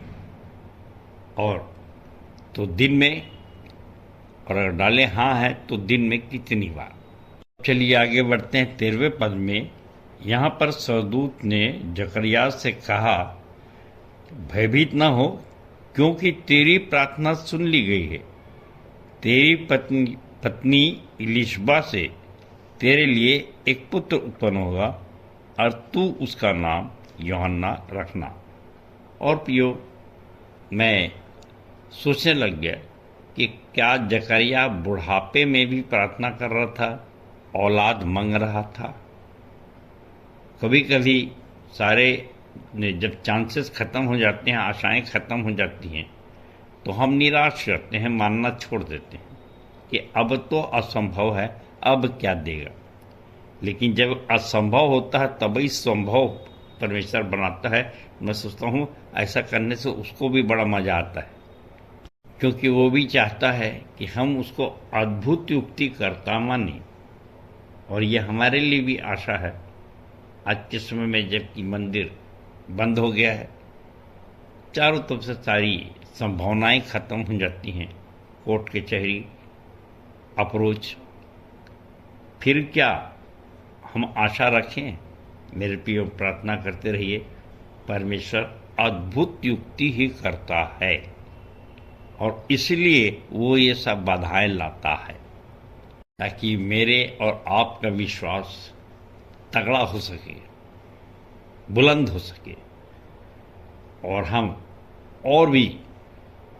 और तो दिन में, और अगर डालें हाँ है तो दिन में कितनी बार। चलिए आगे बढ़ते हैं 13वें पद में। यहाँ पर सरदूत ने जकरिया से कहा, भयभीत न हो, क्योंकि तेरी प्रार्थना सुन ली गई है। तेरी पत्नी इलिशबा से तेरे लिए एक पुत्र उत्पन्न होगा और तू उसका नाम यूहन्ना रखना। और पियो, मैं सोचने लग गया कि क्या जकरिया बुढ़ापे में भी प्रार्थना कर रहा था, औलाद मांग रहा था। कभी कभी सारे जब चांसेस ख़त्म हो जाते हैं, आशाएं ख़त्म हो जाती हैं, तो हम निराश करते हैं, मानना छोड़ देते हैं कि अब तो असंभव है, अब क्या देगा। लेकिन जब असंभव होता है तभी संभव परमेश्वर बनाता है। मैं सोचता हूँ ऐसा करने से उसको भी बड़ा मज़ा आता है, क्योंकि वो भी चाहता है कि हम उसको अद्भुत युक्ति करता माने। और ये हमारे लिए भी आशा है। आज के समय में जबकि मंदिर बंद हो गया है, चारों तरफ से सारी संभावनाएं खत्म हो जाती हैं, कोर्ट कचहरी, अप्रोच, फिर क्या हम आशा रखें। मेरे प्रियो, प्रार्थना करते रहिए, परमेश्वर अद्भुत युक्ति ही करता है और इसलिए वो ये सब बाधाएं लाता है, ताकि मेरे और आपका विश्वास तगड़ा हो सके, बुलंद हो सके, और हम और भी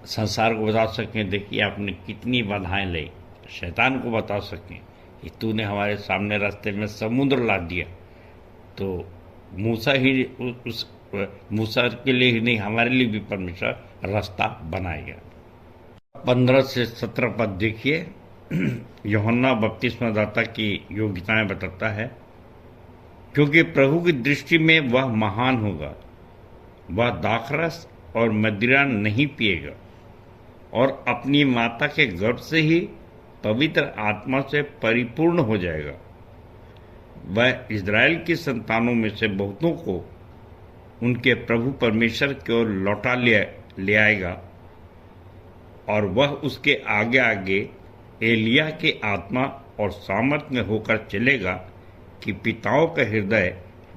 संसार को बता सकें, देखिए आपने कितनी बाधाएं लाई। शैतान को बता सकें कि तूने हमारे सामने रास्ते में समुद्र ला दिया, तो मूसा के लिए ही नहीं, हमारे लिए भी परमेश्वर रास्ता बनाएगा। 15 से 17 पद देखिए। यूहन्ना बपतिस्मा दाता की योग्यताएं बताता है, क्योंकि प्रभु की दृष्टि में वह महान होगा, वह दाखरस और मदिरा नहीं पिएगा और अपनी माता के गर्भ से ही पवित्र आत्मा से परिपूर्ण हो जाएगा। वह इज़राइल की संतानों में से बहुतों को उनके प्रभु परमेश्वर की ओर लौटा ले आएगा, और वह उसके आगे आगे एलिया के आत्मा और सामर्थ में होकर चलेगा कि पिताओं का हृदय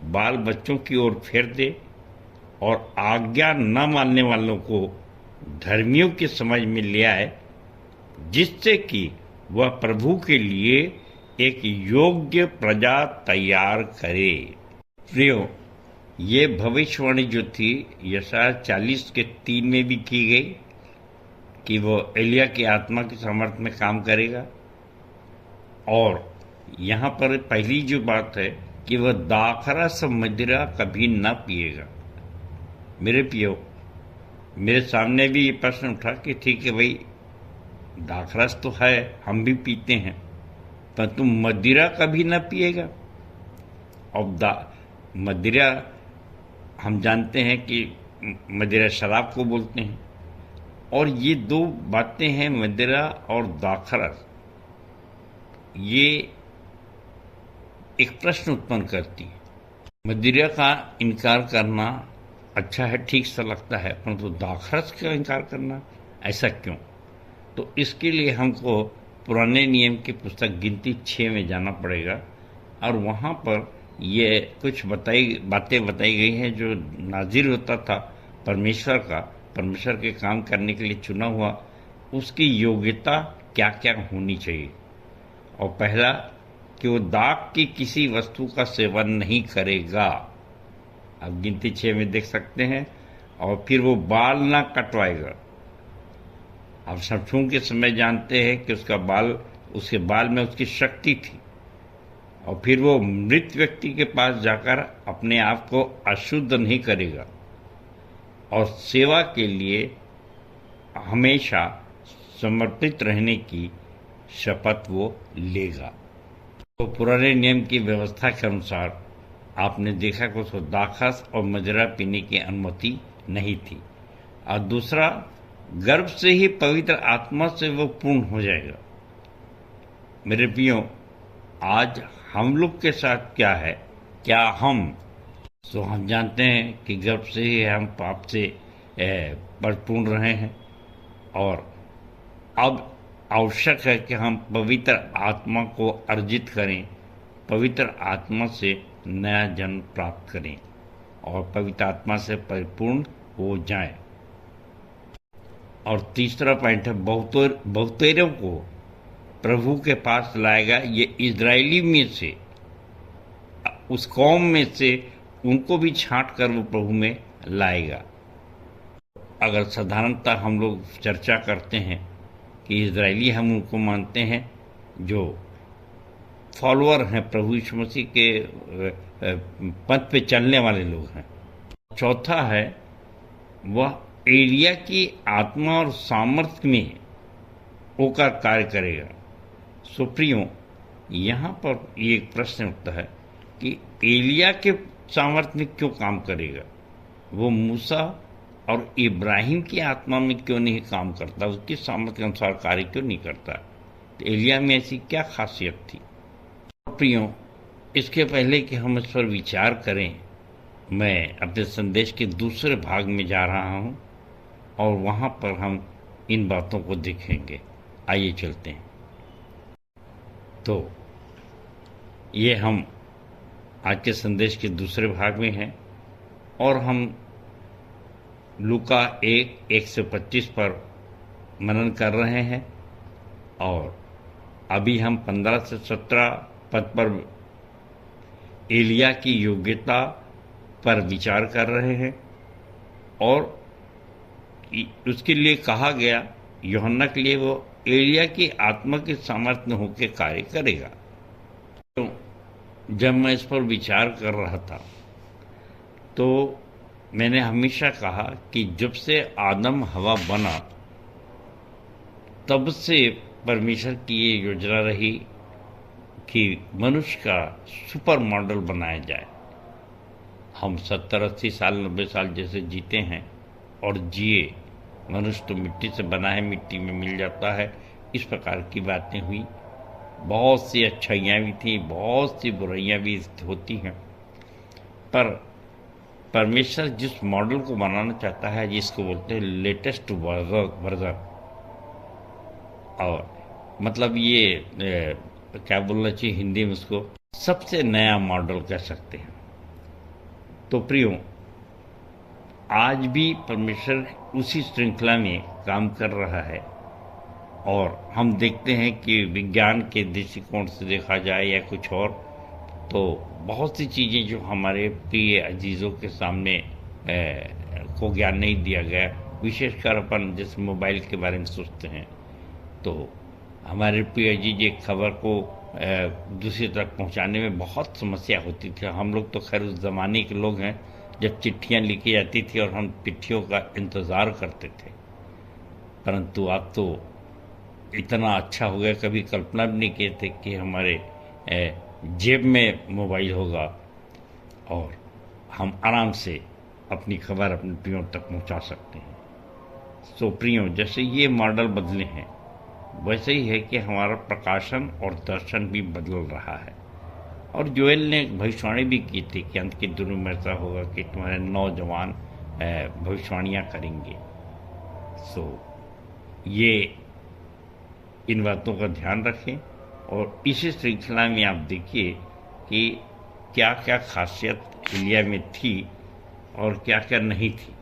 बाल बच्चों की ओर फेर दे और आज्ञा न मानने वालों को धर्मियों की समझ में ले आए, जिससे कि वह प्रभु के लिए एक योग्य प्रजा तैयार करे। प्रियो, ये भविष्यवाणी जो थी यशायाह 40 के 3 में भी की गई कि वो एलिया की आत्मा की सामर्थ्य में काम करेगा, और यहाँ पर पहली जो बात है कि वह दाखरस मदिरा कभी न पिएगा। मेरे पियो, मेरे सामने भी ये प्रश्न उठा कि ठीक है भाई, दाखरस तो है, हम भी पीते हैं, पर तुम मदिरा कभी न पिएगा। अब मदिरा हम जानते हैं कि मदिरा शराब को बोलते हैं, और ये दो बातें हैं, मदिरा और दाखरस, ये एक प्रश्न उत्पन्न करती है। मदिरा का इनकार करना अच्छा है, ठीक सा लगता है, परंतु दाखरस का इनकार करना ऐसा क्यों? तो इसके लिए हमको पुराने नियम की पुस्तक गिनती 6 में जाना पड़ेगा और वहाँ पर ये कुछ बातें बताई गई हैं। जो नाजिर होता था परमेश्वर के काम करने के लिए चुना हुआ, उसकी योग्यता क्या क्या होनी चाहिए। और पहला कि वो दाग की किसी वस्तु का सेवन नहीं करेगा, आप गिनती 6 में देख सकते हैं। और फिर वो बाल ना कटवाएगा। आप समसून के समय जानते हैं कि उसके बाल में उसकी शक्ति थी। और फिर वो मृत व्यक्ति के पास जाकर अपने आप को अशुद्ध नहीं करेगा और सेवा के लिए हमेशा समर्पित रहने की शपथ वो लेगा। तो पुराने नियम की व्यवस्था के अनुसार आपने देखा कि उसको दाखरस और मदिरा पीने की अनुमति नहीं थी। और दूसरा, गर्भ से ही पवित्र आत्मा से वो पूर्ण हो जाएगा। मेरे प्रियो, आज हम लोग के साथ क्या है? क्या हम जानते हैं कि गर्भ से ही हम पाप से परिपूर्ण रहे हैं और अब आवश्यक है कि हम पवित्र आत्मा को अर्जित करें, पवित्र आत्मा से नया जन्म प्राप्त करें और पवित्र आत्मा से परिपूर्ण हो जाएं। और तीसरा पॉइंट है, बहुतेरों को प्रभु के पास लाएगा। ये इजरायली में से, उस कौम में से उनको भी छांट कर वो प्रभु में लाएगा। अगर साधारणतः हम लोग चर्चा करते हैं कि इजरायली, हम उनको मानते हैं जो फॉलोअर हैं, प्रभु यीशु मसीह के पथ पे चलने वाले लोग हैं। चौथा है, वह एलिया की आत्मा और सामर्थ्य में होकर कार्य करेगा। सो प्रियो, यहाँ पर ये एक प्रश्न उठता है कि एलिया के सामर्थ्य में क्यों काम करेगा? वो मूसा और इब्राहिम की आत्मा में क्यों नहीं काम करता? उसकी सामर्थ्य के अनुसार कार्य क्यों नहीं करता? तो एलिया में ऐसी क्या खासियत थी? प्रियो, इसके पहले कि हम इस पर विचार करें, मैं अपने संदेश के दूसरे भाग में जा रहा हूँ और वहाँ पर हम इन बातों को देखेंगे। आइए चलते हैं। तो ये हम आज के संदेश के दूसरे भाग में हैं और हम लूका 1 से 25 पर मनन कर रहे हैं और अभी हम 15 से 17 पद पर एलिया की योग्यता पर विचार कर रहे हैं और उसके लिए कहा गया, यूहन्ना के लिए वो एलिया की आत्मा के सामर्थ्य में होकर कार्य करेगा। तो जब मैं इस पर विचार कर रहा था तो मैंने हमेशा कहा कि जब से आदम हवा बना तब से परमेश्वर की ये योजना रही कि मनुष्य का सुपर मॉडल बनाया जाए। हम 70-80 साल 90 साल जैसे जीते हैं और जिए, मनुष्य तो मिट्टी से बना है, मिट्टी में मिल जाता है, इस प्रकार की बातें हुई। बहुत सी अच्छाइयाँ भी थी, बहुत सी बुराइयाँ भी होती हैं, पर परमेश्वर जिस मॉडल को बनाना चाहता है, जिसको बोलते हैं लेटेस्ट वर्जन, और मतलब ये क्या बोलना चाहिए हिंदी में, उसको सबसे नया मॉडल कह सकते हैं। तो प्रियो, आज भी परमेश्वर उसी श्रृंखला में काम कर रहा है और हम देखते हैं कि विज्ञान के दृष्टिकोण से देखा जाए या कुछ और, तो बहुत सी चीज़ें जो हमारे प्रिय अजीज़ों के सामने को ज्ञान नहीं दिया गया, विशेषकर अपन जैसे मोबाइल के बारे में सोचते हैं तो हमारे प्रिय अजीज एक खबर को दूसरी तक पहुंचाने में बहुत समस्या होती थी। हम लोग तो खैर उस ज़माने के लोग हैं जब चिट्ठियां लिखी जाती थी और हम चिट्ठियों का इंतज़ार करते थे, परंतु अब तो इतना अच्छा हो गया, कभी कल्पना भी नहीं किए थे कि हमारे जेब में मोबाइल होगा और हम आराम से अपनी खबर अपने प्रियों तक पहुंचा सकते हैं। सो प्रियों, जैसे ये मॉडल बदले हैं वैसे ही है कि हमारा प्रकाशन और दर्शन भी बदल रहा है। और जोएल ने भविष्यवाणी भी की थी कि अंत के दिनों में ऐसा होगा कि तुम्हारे नौजवान भविष्यवाणियाँ करेंगे। सो ये इन बातों का ध्यान रखें और इसी श्रृंखला में आप देखिए कि क्या क्या खासियत एलिया में थी और क्या क्या नहीं थी।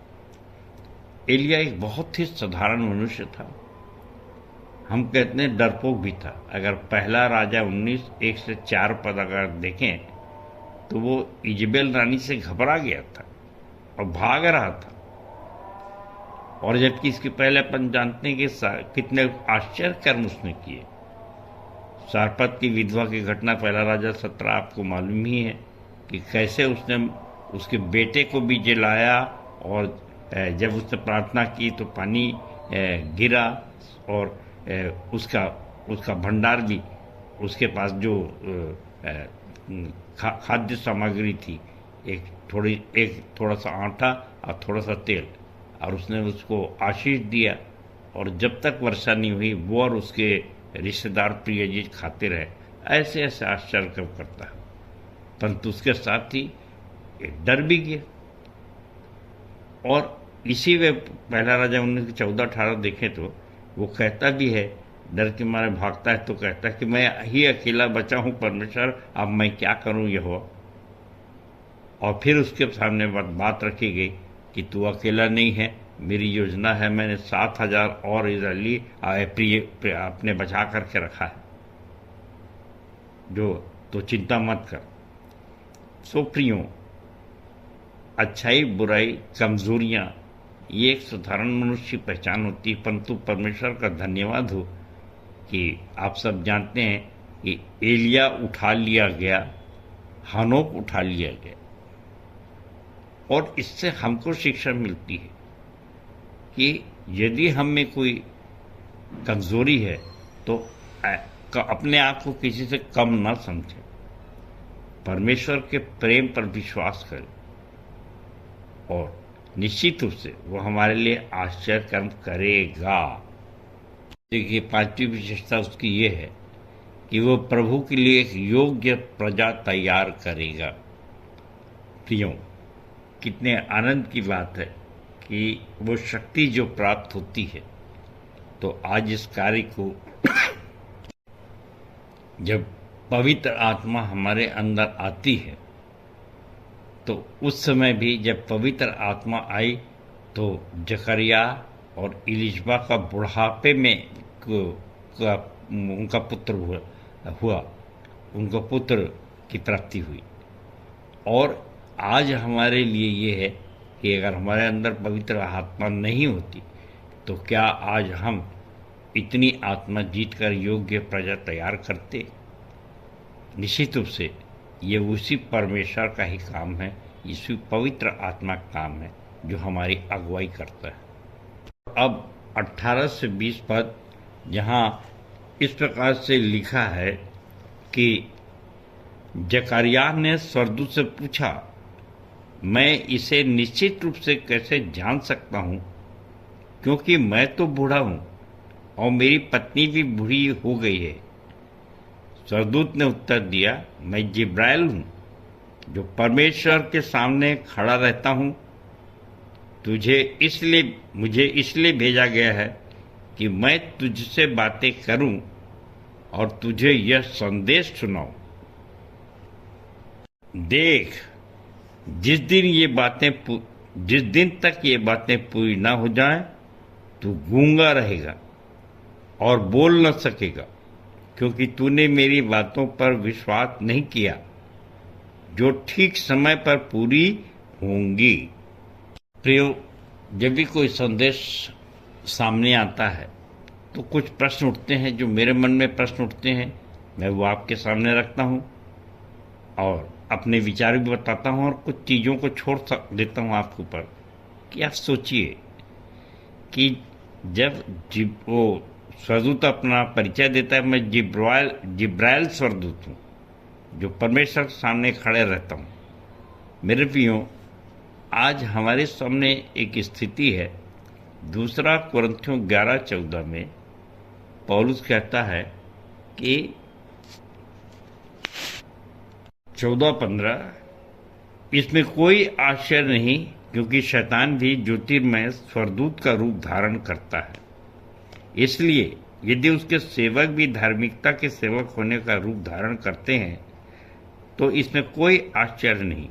एलिया एक बहुत ही साधारण मनुष्य था। हम कहते हैं डरपोक भी था। अगर पहला राजा 19:1-4 पद अगर देखें तो वो इजबेल रानी से घबरा गया था और भाग रहा था। और जबकि इसके पहले अपन जानते हैं कि कितने आश्चर्य कर्म उसने किए। सारपत की विधवा की घटना पहला राजा 17 आपको मालूम ही है कि कैसे उसने उसके बेटे को भी जलाया और जब उसने प्रार्थना की तो पानी गिरा और उसका भंडार भी, उसके पास जो खाद्य सामग्री थी, एक थोड़ा सा आटा और थोड़ा सा तेल, और उसने उसको आशीष दिया। और जब तक वर्षा नहीं हुई वो और उसके रिश्तेदार प्रियजी खाते रहे। ऐसे ऐसे आश्चर्य कब करता है, परंतु उसके साथ ही डर भी गया। और इसी में पहला राजा 19:14-18 देखें तो वो कहता भी है, डर के मारे भागता है तो कहता है कि मैं ही अकेला बचा हूँ परमेश्वर, अब मैं क्या करूँ यहोवा। और फिर उसके सामने बात रखी गई कि तू अकेला नहीं है, मेरी योजना है, मैंने 7,000 और इजरायली प्रिय अपने बचा करके रखा है, जो तो चिंता मत कर। सो प्रियो, अच्छाई बुराई कमजोरियां ये एक साधारण मनुष्य की पहचान होती है, परंतु परमेश्वर का धन्यवाद हो कि आप सब जानते हैं कि एलिया उठा लिया गया, हनोक उठा लिया गया। और इससे हमको शिक्षा मिलती है कि यदि हम में कोई कमजोरी है तो अपने आप को किसी से कम ना समझें, परमेश्वर के प्रेम पर विश्वास करें और निश्चित रूप से वो हमारे लिए आश्चर्य कर्म करेगा। देखिए, 5वीं विशेषता उसकी ये है कि वो प्रभु के लिए एक योग्य प्रजा तैयार करेगा। प्रियो, कितने आनंद की बात है कि वो शक्ति जो प्राप्त होती है, तो आज इस कार्य को जब पवित्र आत्मा हमारे अंदर आती है, तो उस समय भी जब पवित्र आत्मा आई तो जकरिया और इलिशबा का बुढ़ापे में उनका पुत्र हुआ, उनको पुत्र की प्राप्ति हुई। और आज हमारे लिए ये है कि अगर हमारे अंदर पवित्र आत्मा नहीं होती तो क्या आज हम इतनी आत्मा जीतकर योग्य प्रजा तैयार करते? निश्चित रूप से ये उसी परमेश्वर का ही काम है, इसी पवित्र आत्मा का काम है जो हमारी अगुवाई करता है। अब 18 से 20 पद जहाँ इस प्रकार से लिखा है कि जकरिया ने स्वर्गदूत से पूछा, मैं इसे निश्चित रूप से कैसे जान सकता हूँ, क्योंकि मैं तो बूढ़ा हूँ और मेरी पत्नी भी बूढ़ी हो गई है। स्वर्गदूत ने उत्तर दिया, मैं जिब्राइल हूँ जो परमेश्वर के सामने खड़ा रहता हूँ। मुझे इसलिए भेजा गया है कि मैं तुझसे बातें करूं और तुझे यह संदेश सुनाऊं। देख, जिस दिन तक ये बातें पूरी ना हो जाएं, तू गूंगा रहेगा और बोल न सकेगा, क्योंकि तूने मेरी बातों पर विश्वास नहीं किया जो ठीक समय पर पूरी होंगी। प्रियो, जब भी कोई संदेश सामने आता है तो कुछ प्रश्न उठते हैं, जो मेरे मन में प्रश्न उठते हैं मैं वो आपके सामने रखता हूँ और अपने विचार भी बताता हूँ और कुछ चीज़ों को छोड़ देता हूँ आपके ऊपर कि आप सोचिए कि जब वो स्वर्गदूत अपना परिचय देता है, मैं जिब्राइल स्वर्गदूत हूँ जो परमेश्वर के सामने खड़े रहता हूँ। मेरे प्रियो, आज हमारे सामने एक स्थिति है। 2 कुरिन्थियों 11:14 में पौलुस कहता है कि 14:15, इसमें कोई आश्चर्य नहीं क्योंकि शैतान भी ज्योतिर्मय स्वरदूत का रूप धारण करता है। इसलिए यदि उसके सेवक भी धार्मिकता के सेवक होने का रूप धारण करते हैं तो इसमें कोई आश्चर्य नहीं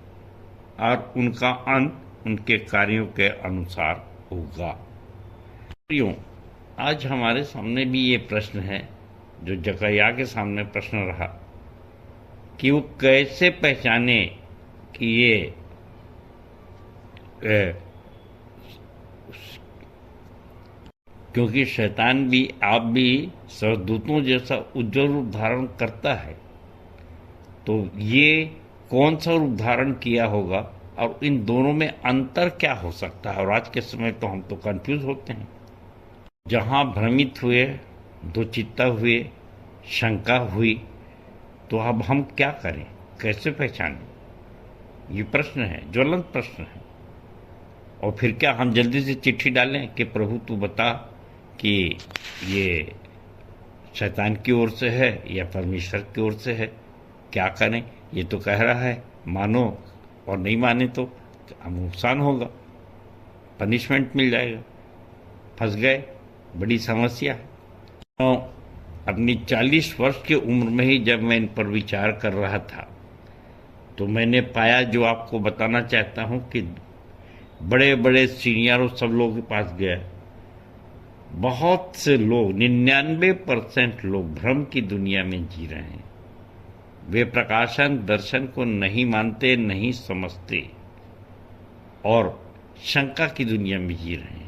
और उनका अंत उनके कार्यों के अनुसार होगा। प्रियो, आज हमारे सामने भी ये प्रश्न है जो जकरिया के सामने प्रश्न रहा कि वो कैसे पहचाने कि ये क्योंकि शैतान भी आप भी सरदूतों जैसा उज्जवल रूप धारण करता है, तो ये कौन सा रूप धारण किया होगा और इन दोनों में अंतर क्या हो सकता है। और आज के समय तो हम तो कंफ्यूज होते हैं। जहाँ भ्रमित हुए, दो चित्ता हुए, शंका हुई, तो अब हम क्या करें, कैसे पहचानें? ये प्रश्न है, ज्वलंत प्रश्न है। और फिर क्या हम जल्दी से चिट्ठी डालें कि प्रभु तू बता कि ये शैतान की ओर से है या परमेश्वर की ओर से है, क्या करें? ये तो कह रहा है मानो, और नहीं माने तो नुकसान होगा, पनिशमेंट मिल जाएगा, फंस गए, बड़ी समस्या है। तो अपनी 40 वर्ष की उम्र में ही जब मैं इन पर विचार कर रहा था तो मैंने पाया, जो आपको बताना चाहता हूं, कि बड़े बड़े सीनियरों सब लोगों के पास गया, बहुत से लोग 99% लोग भ्रम की दुनिया में जी रहे हैं। वे प्रकाशन दर्शन को नहीं मानते, नहीं समझते और शंका की दुनिया में जी रहे हैं।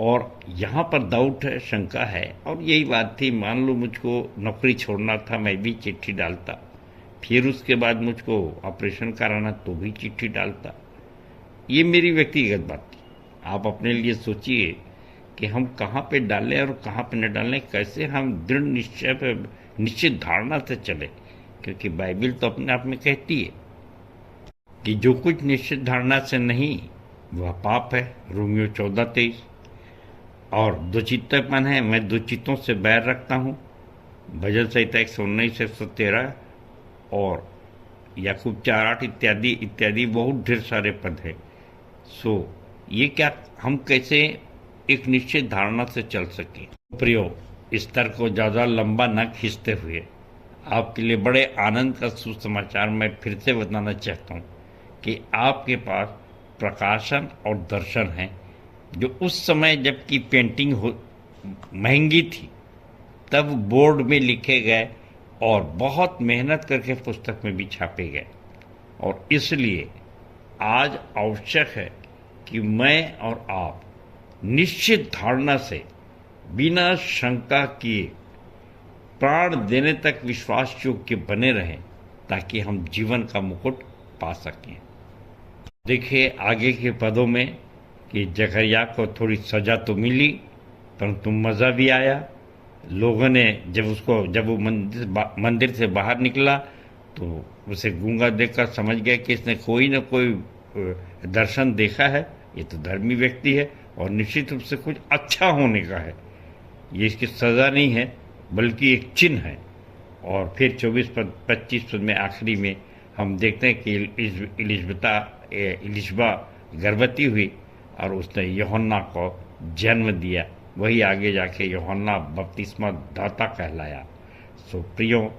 और यहाँ पर डाउट है, शंका है। और यही बात थी, मान लो मुझको नौकरी छोड़ना था, मैं भी चिट्ठी डालता, फिर उसके बाद मुझको ऑपरेशन कराना तो भी चिट्ठी डालता। ये मेरी व्यक्तिगत बात थी। आप अपने लिए सोचिए कि हम कहाँ पे डालें और कहाँ पे न डालें, कैसे हम दृढ़ निश्चय पे, निश्चित धारणा से चले, क्योंकि बाइबल तो अपने आप में कहती है कि जो कुछ निश्चित धारणा से नहीं वह पाप है, रोमियो 14:23। और दो चित्तपन है, मैं दो चित्तों से बैर रखता हूँ, भजन संहिता 119-113 और याकूब 4:8 इत्यादि इत्यादि, बहुत ढेर सारे पद है। सो ये क्या, हम कैसे एक निश्चित धारणा से चल सकें? प्रियो, इस तरह को ज़्यादा लंबा न खींचते हुए आपके लिए बड़े आनंद का सुसमाचार मैं फिर से बताना चाहता हूँ कि आपके पास प्रकाशन और दर्शन है, जो उस समय जबकि पेंटिंग महंगी थी तब बोर्ड में लिखे गए और बहुत मेहनत करके पुस्तक में भी छापे गए। और इसलिए आज आवश्यक है कि मैं और आप निश्चित धारणा से बिना शंका किए प्राण देने तक विश्वास योग्य बने रहें, ताकि हम जीवन का मुकुट पा सकें। देखिए आगे के पदों में कि जकरिया को थोड़ी सजा तो मिली, परंतु मज़ा भी आया। लोगों ने जब वो मंदिर से बाहर निकला तो उसे गूंगा देखकर समझ गए कि इसने कोई न कोई दर्शन देखा है, ये तो धर्मी व्यक्ति है और निश्चित रूप से कुछ अच्छा होने का है। ये इसकी सज़ा नहीं है बल्कि एक चिन्ह है। और फिर 24-25 पद में आखिरी में हम देखते हैं कि इलिशबा गर्भवती हुई और उसने यूहन्ना को जन्म दिया। वही आगे जाके यूहन्ना बपतिस्मा दाता कहलाया। सो प्रियो,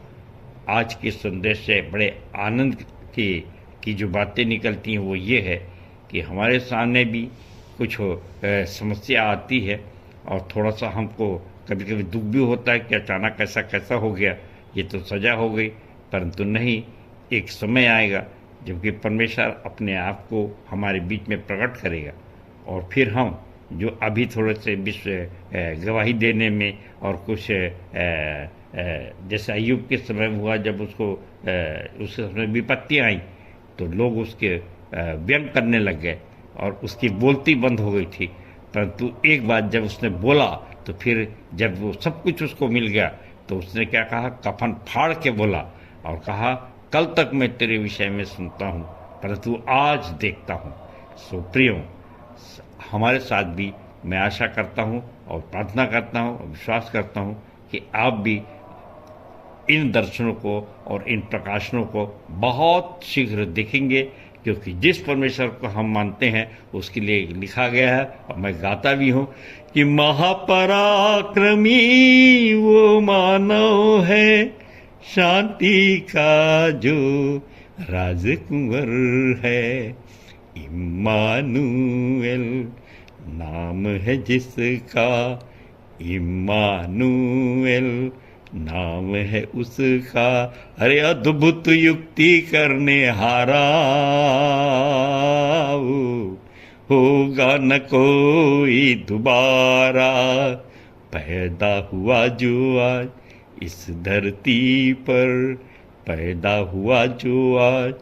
आज के संदेश से बड़े आनंद की जो बातें निकलती हैं वो ये है कि हमारे सामने भी कुछ समस्या आती है और थोड़ा सा हमको कभी कभी दुख भी होता है कि अचानक ऐसा कैसा हो गया, ये तो सजा हो गई। परंतु नहीं, एक समय आएगा जबकि परमेश्वर अपने आप को हमारे बीच में प्रकट करेगा और फिर हम जो अभी थोड़े से विश्व गवाही देने में और कुछ जैसे अय्यूब के समय हुआ, जब उसके समय विपत्ति आई तो लोग उसके व्यंग करने लग गए और उसकी बोलती बंद हो गई थी। परंतु एक बात जब उसने बोला तो फिर जब वो सब कुछ उसको मिल गया तो उसने क्या कहा, कफन फाड़ के बोला और कहा, कल तक मैं तेरे विषय में सुनता हूँ परंतु आज देखता हूँ। सो प्रियो, हमारे साथ भी मैं आशा करता हूँ और प्रार्थना करता हूँ और विश्वास करता हूँ कि आप भी इन दर्शनों को और इन प्रकाशनों को बहुत शीघ्र देखेंगे, क्योंकि जिस परमेश्वर को हम मानते हैं उसके लिए लिखा गया है, और मैं गाता भी हूँ कि महापराक्रमी वो मानव है, शांति का जो राजकुंवर है। इम्मानुएल नाम है जिसका, इम्मानुएल नाम है उसका, अरे अद्भुत युक्ति करने हारा होगा न कोई दोबारा। पैदा हुआ जो आज इस धरती पर, पैदा हुआ जो आज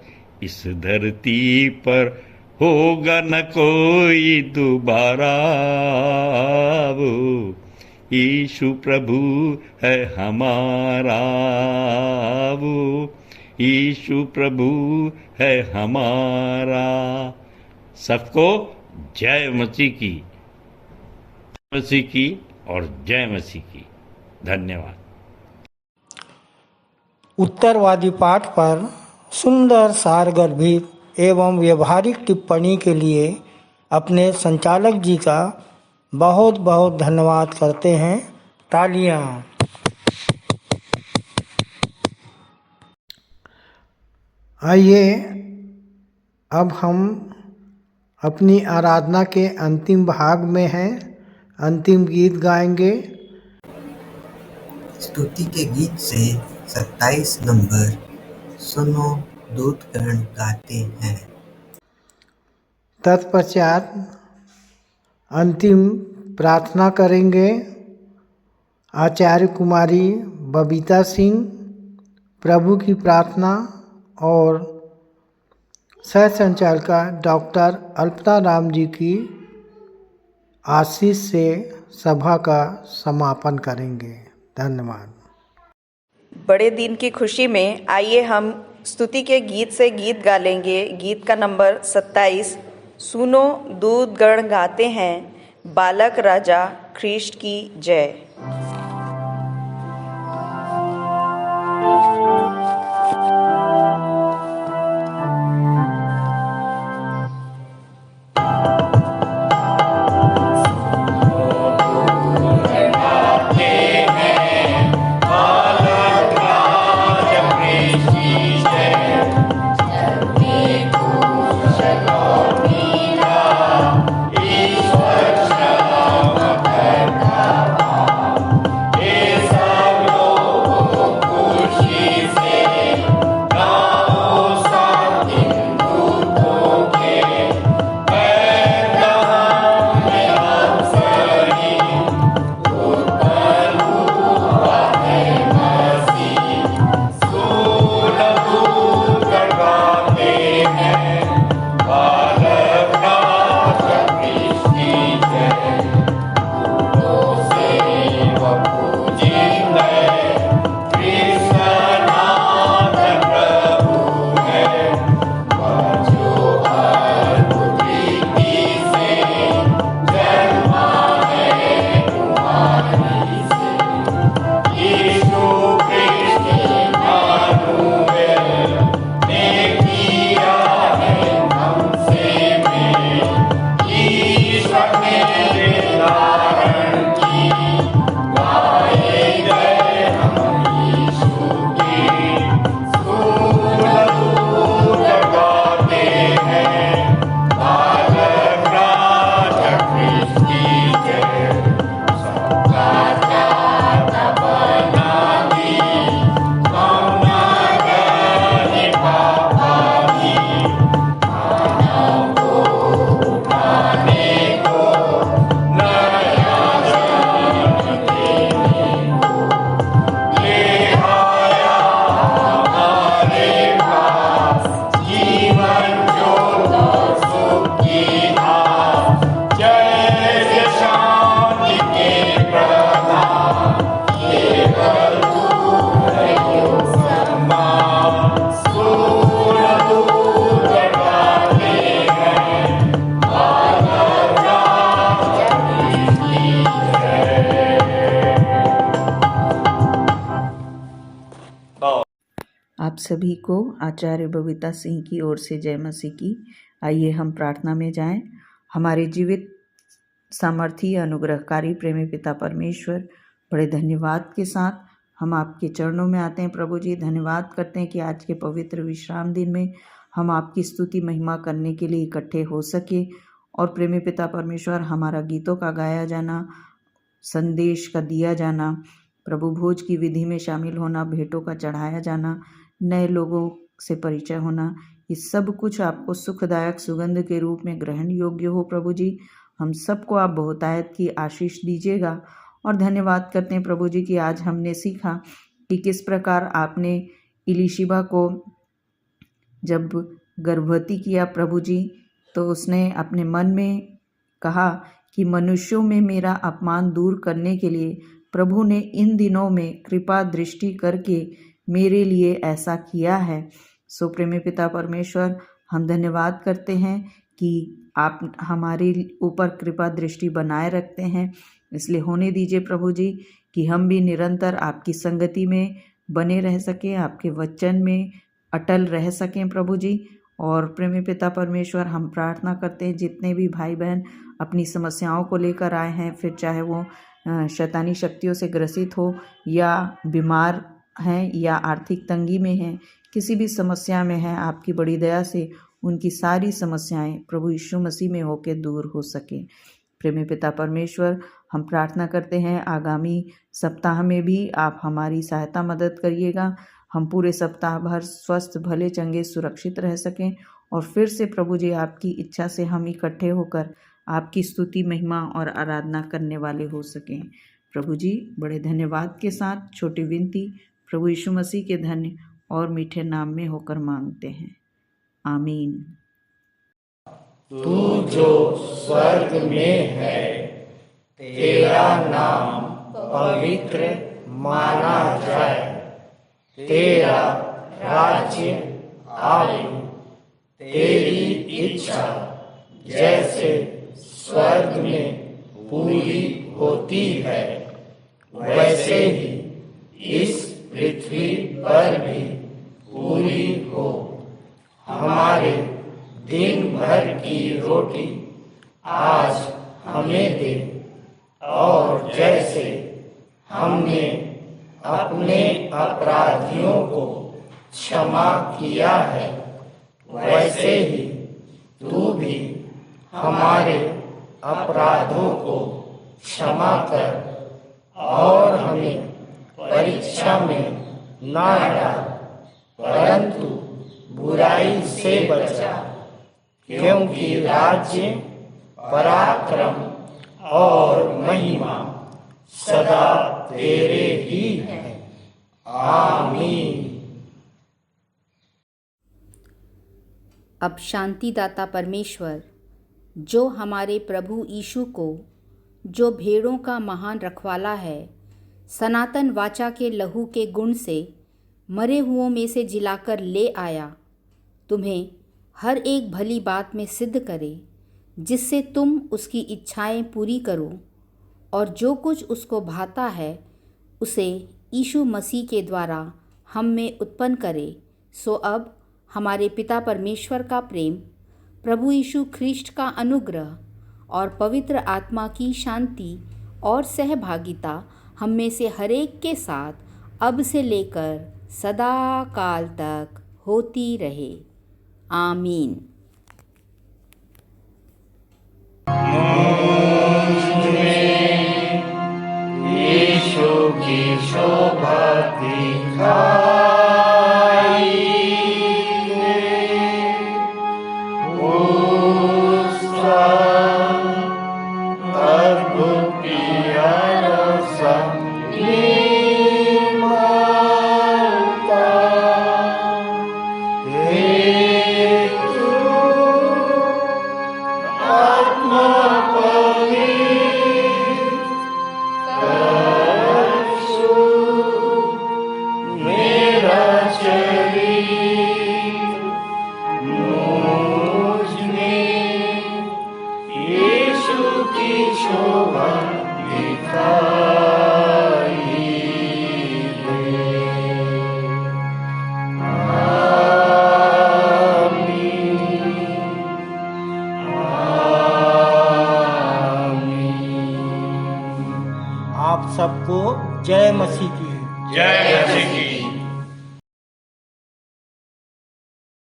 इस धरती पर, होगा न कोई दोबारा। वो यीशु प्रभु है हमारा, वो यीशु प्रभु है हमारा। सबको जय मसीह की और जय मसीह की। धन्यवाद। उत्तरवादी पाठ पर सुंदर सारगर्भित एवं व्यवहारिक टिप्पणी के लिए अपने संचालक जी का बहुत बहुत धन्यवाद करते हैं। तालियां। आइए अब हम अपनी आराधना के अंतिम भाग में हैं। अंतिम गीत गाएंगे। स्तुति के गीत से 27 नंबर सुनो दूतगण गाते हैं। तत्पश्चात अंतिम प्रार्थना करेंगे। आचार्य कुमारी बबीता सिंह प्रभु की प्रार्थना और सह संचालिका डॉक्टर अल्पना राम जी की आशीष से सभा का समापन करेंगे। धन्यवाद। बड़े दिन की खुशी में आइए हम स्तुति के गीत से गीत गा लेंगे। गीत का नंबर 27 सुनो दूतगण गाते हैं, बालक राजा ख्रीष्ट की जय। सभी को आचार्य बबीता सिंह की ओर से जय मसीह की। आइए हम प्रार्थना में जाएं। हमारे जीवित सामर्थी अनुग्रहकारी प्रेमी पिता परमेश्वर, बड़े धन्यवाद के साथ हम आपके चरणों में आते हैं प्रभु जी। धन्यवाद करते हैं कि आज के पवित्र विश्राम दिन में हम आपकी स्तुति महिमा करने के लिए इकट्ठे हो सके। और प्रेमी पिता परमेश्वर, हमारा गीतों का गाया जाना, संदेश का दिया जाना, प्रभु भोज की विधि में शामिल होना, भेंटों का चढ़ाया जाना, नए लोगों से परिचय होना, ये सब कुछ आपको सुखदायक सुगंध के रूप में ग्रहण योग्य हो प्रभु जी। हम सबको आप बहुतायत की आशीष दीजिएगा। और धन्यवाद करते हैं प्रभु जी कि आज हमने सीखा कि किस प्रकार आपने इलीशिबा को जब गर्भवती किया प्रभु जी, तो उसने अपने मन में कहा कि मनुष्यों में मेरा अपमान दूर करने के लिए प्रभु ने इन दिनों में कृपा दृष्टि करके मेरे लिए ऐसा किया है। सो प्रेमी पिता परमेश्वर, हम धन्यवाद करते हैं कि आप हमारे ऊपर कृपा दृष्टि बनाए रखते हैं। इसलिए होने दीजिए प्रभु जी कि हम भी निरंतर आपकी संगति में बने रह सकें, आपके वचन में अटल रह सकें प्रभु जी। और प्रेमी पिता परमेश्वर, हम प्रार्थना करते हैं जितने भी भाई बहन अपनी समस्याओं को लेकर आए हैं, फिर चाहे वो शैतानी शक्तियों से ग्रसित हो या बीमार हैं या आर्थिक तंगी में हैं, किसी भी समस्या में हैं, आपकी बड़ी दया से उनकी सारी समस्याएं प्रभु यीशु मसीह में होकर दूर हो सके। प्रेमी पिता परमेश्वर, हम प्रार्थना करते हैं आगामी सप्ताह में भी आप हमारी सहायता मदद करिएगा। हम पूरे सप्ताह भर स्वस्थ भले चंगे सुरक्षित रह सकें और फिर से प्रभु जी आपकी इच्छा से हम इकट्ठे होकर आपकी स्तुति महिमा और आराधना करने वाले हो सकें। प्रभु जी, बड़े धन्यवाद के साथ छोटी विनती प्रभु यीशु मसीह के धन्य और मीठे नाम में होकर मांगते हैं, आमीन। तू जो स्वर्ग में है, तेरा नाम पवित्र माना जाए, तेरा राज्य आए, तेरी इच्छा जैसे स्वर्ग में पूरी होती है वैसे ही इस पृथ्वी पर भी पूरी हो। हमारे दिन भर की रोटी आज हमें दे, और जैसे हमने अपने अपराधियों को क्षमा किया है, वैसे ही तू भी हमारे अपराधों को क्षमा कर, और हमें परीक्षा में ना डाल, परंतु बुराई से बचा, क्योंकि राज्य, पराक्रम और महिमा सदा तेरे ही हैं। आमीन। अब शांतिदाता परमेश्वर, जो हमारे प्रभु यीशु को, जो भेड़ों का महान रखवाला है, सनातन वाचा के लहू के गुण से मरे हुओं में से जिलाकर ले आया, तुम्हें हर एक भली बात में सिद्ध करे, जिससे तुम उसकी इच्छाएं पूरी करो, और जो कुछ उसको भाता है उसे यीशु मसीह के द्वारा हम में उत्पन्न करे। सो अब हमारे पिता परमेश्वर का प्रेम, प्रभु यीशु ख्रीष्ट का अनुग्रह और पवित्र आत्मा की शांति और सहभागिता हम में से हरेक के साथ अब से लेकर सदा काल तक होती रहे। आमीन। यीशु की शोभा दिखाई, उसका अद्भुत प्यारा संगीत आप सबको जय मसीह की। जय मसीह की।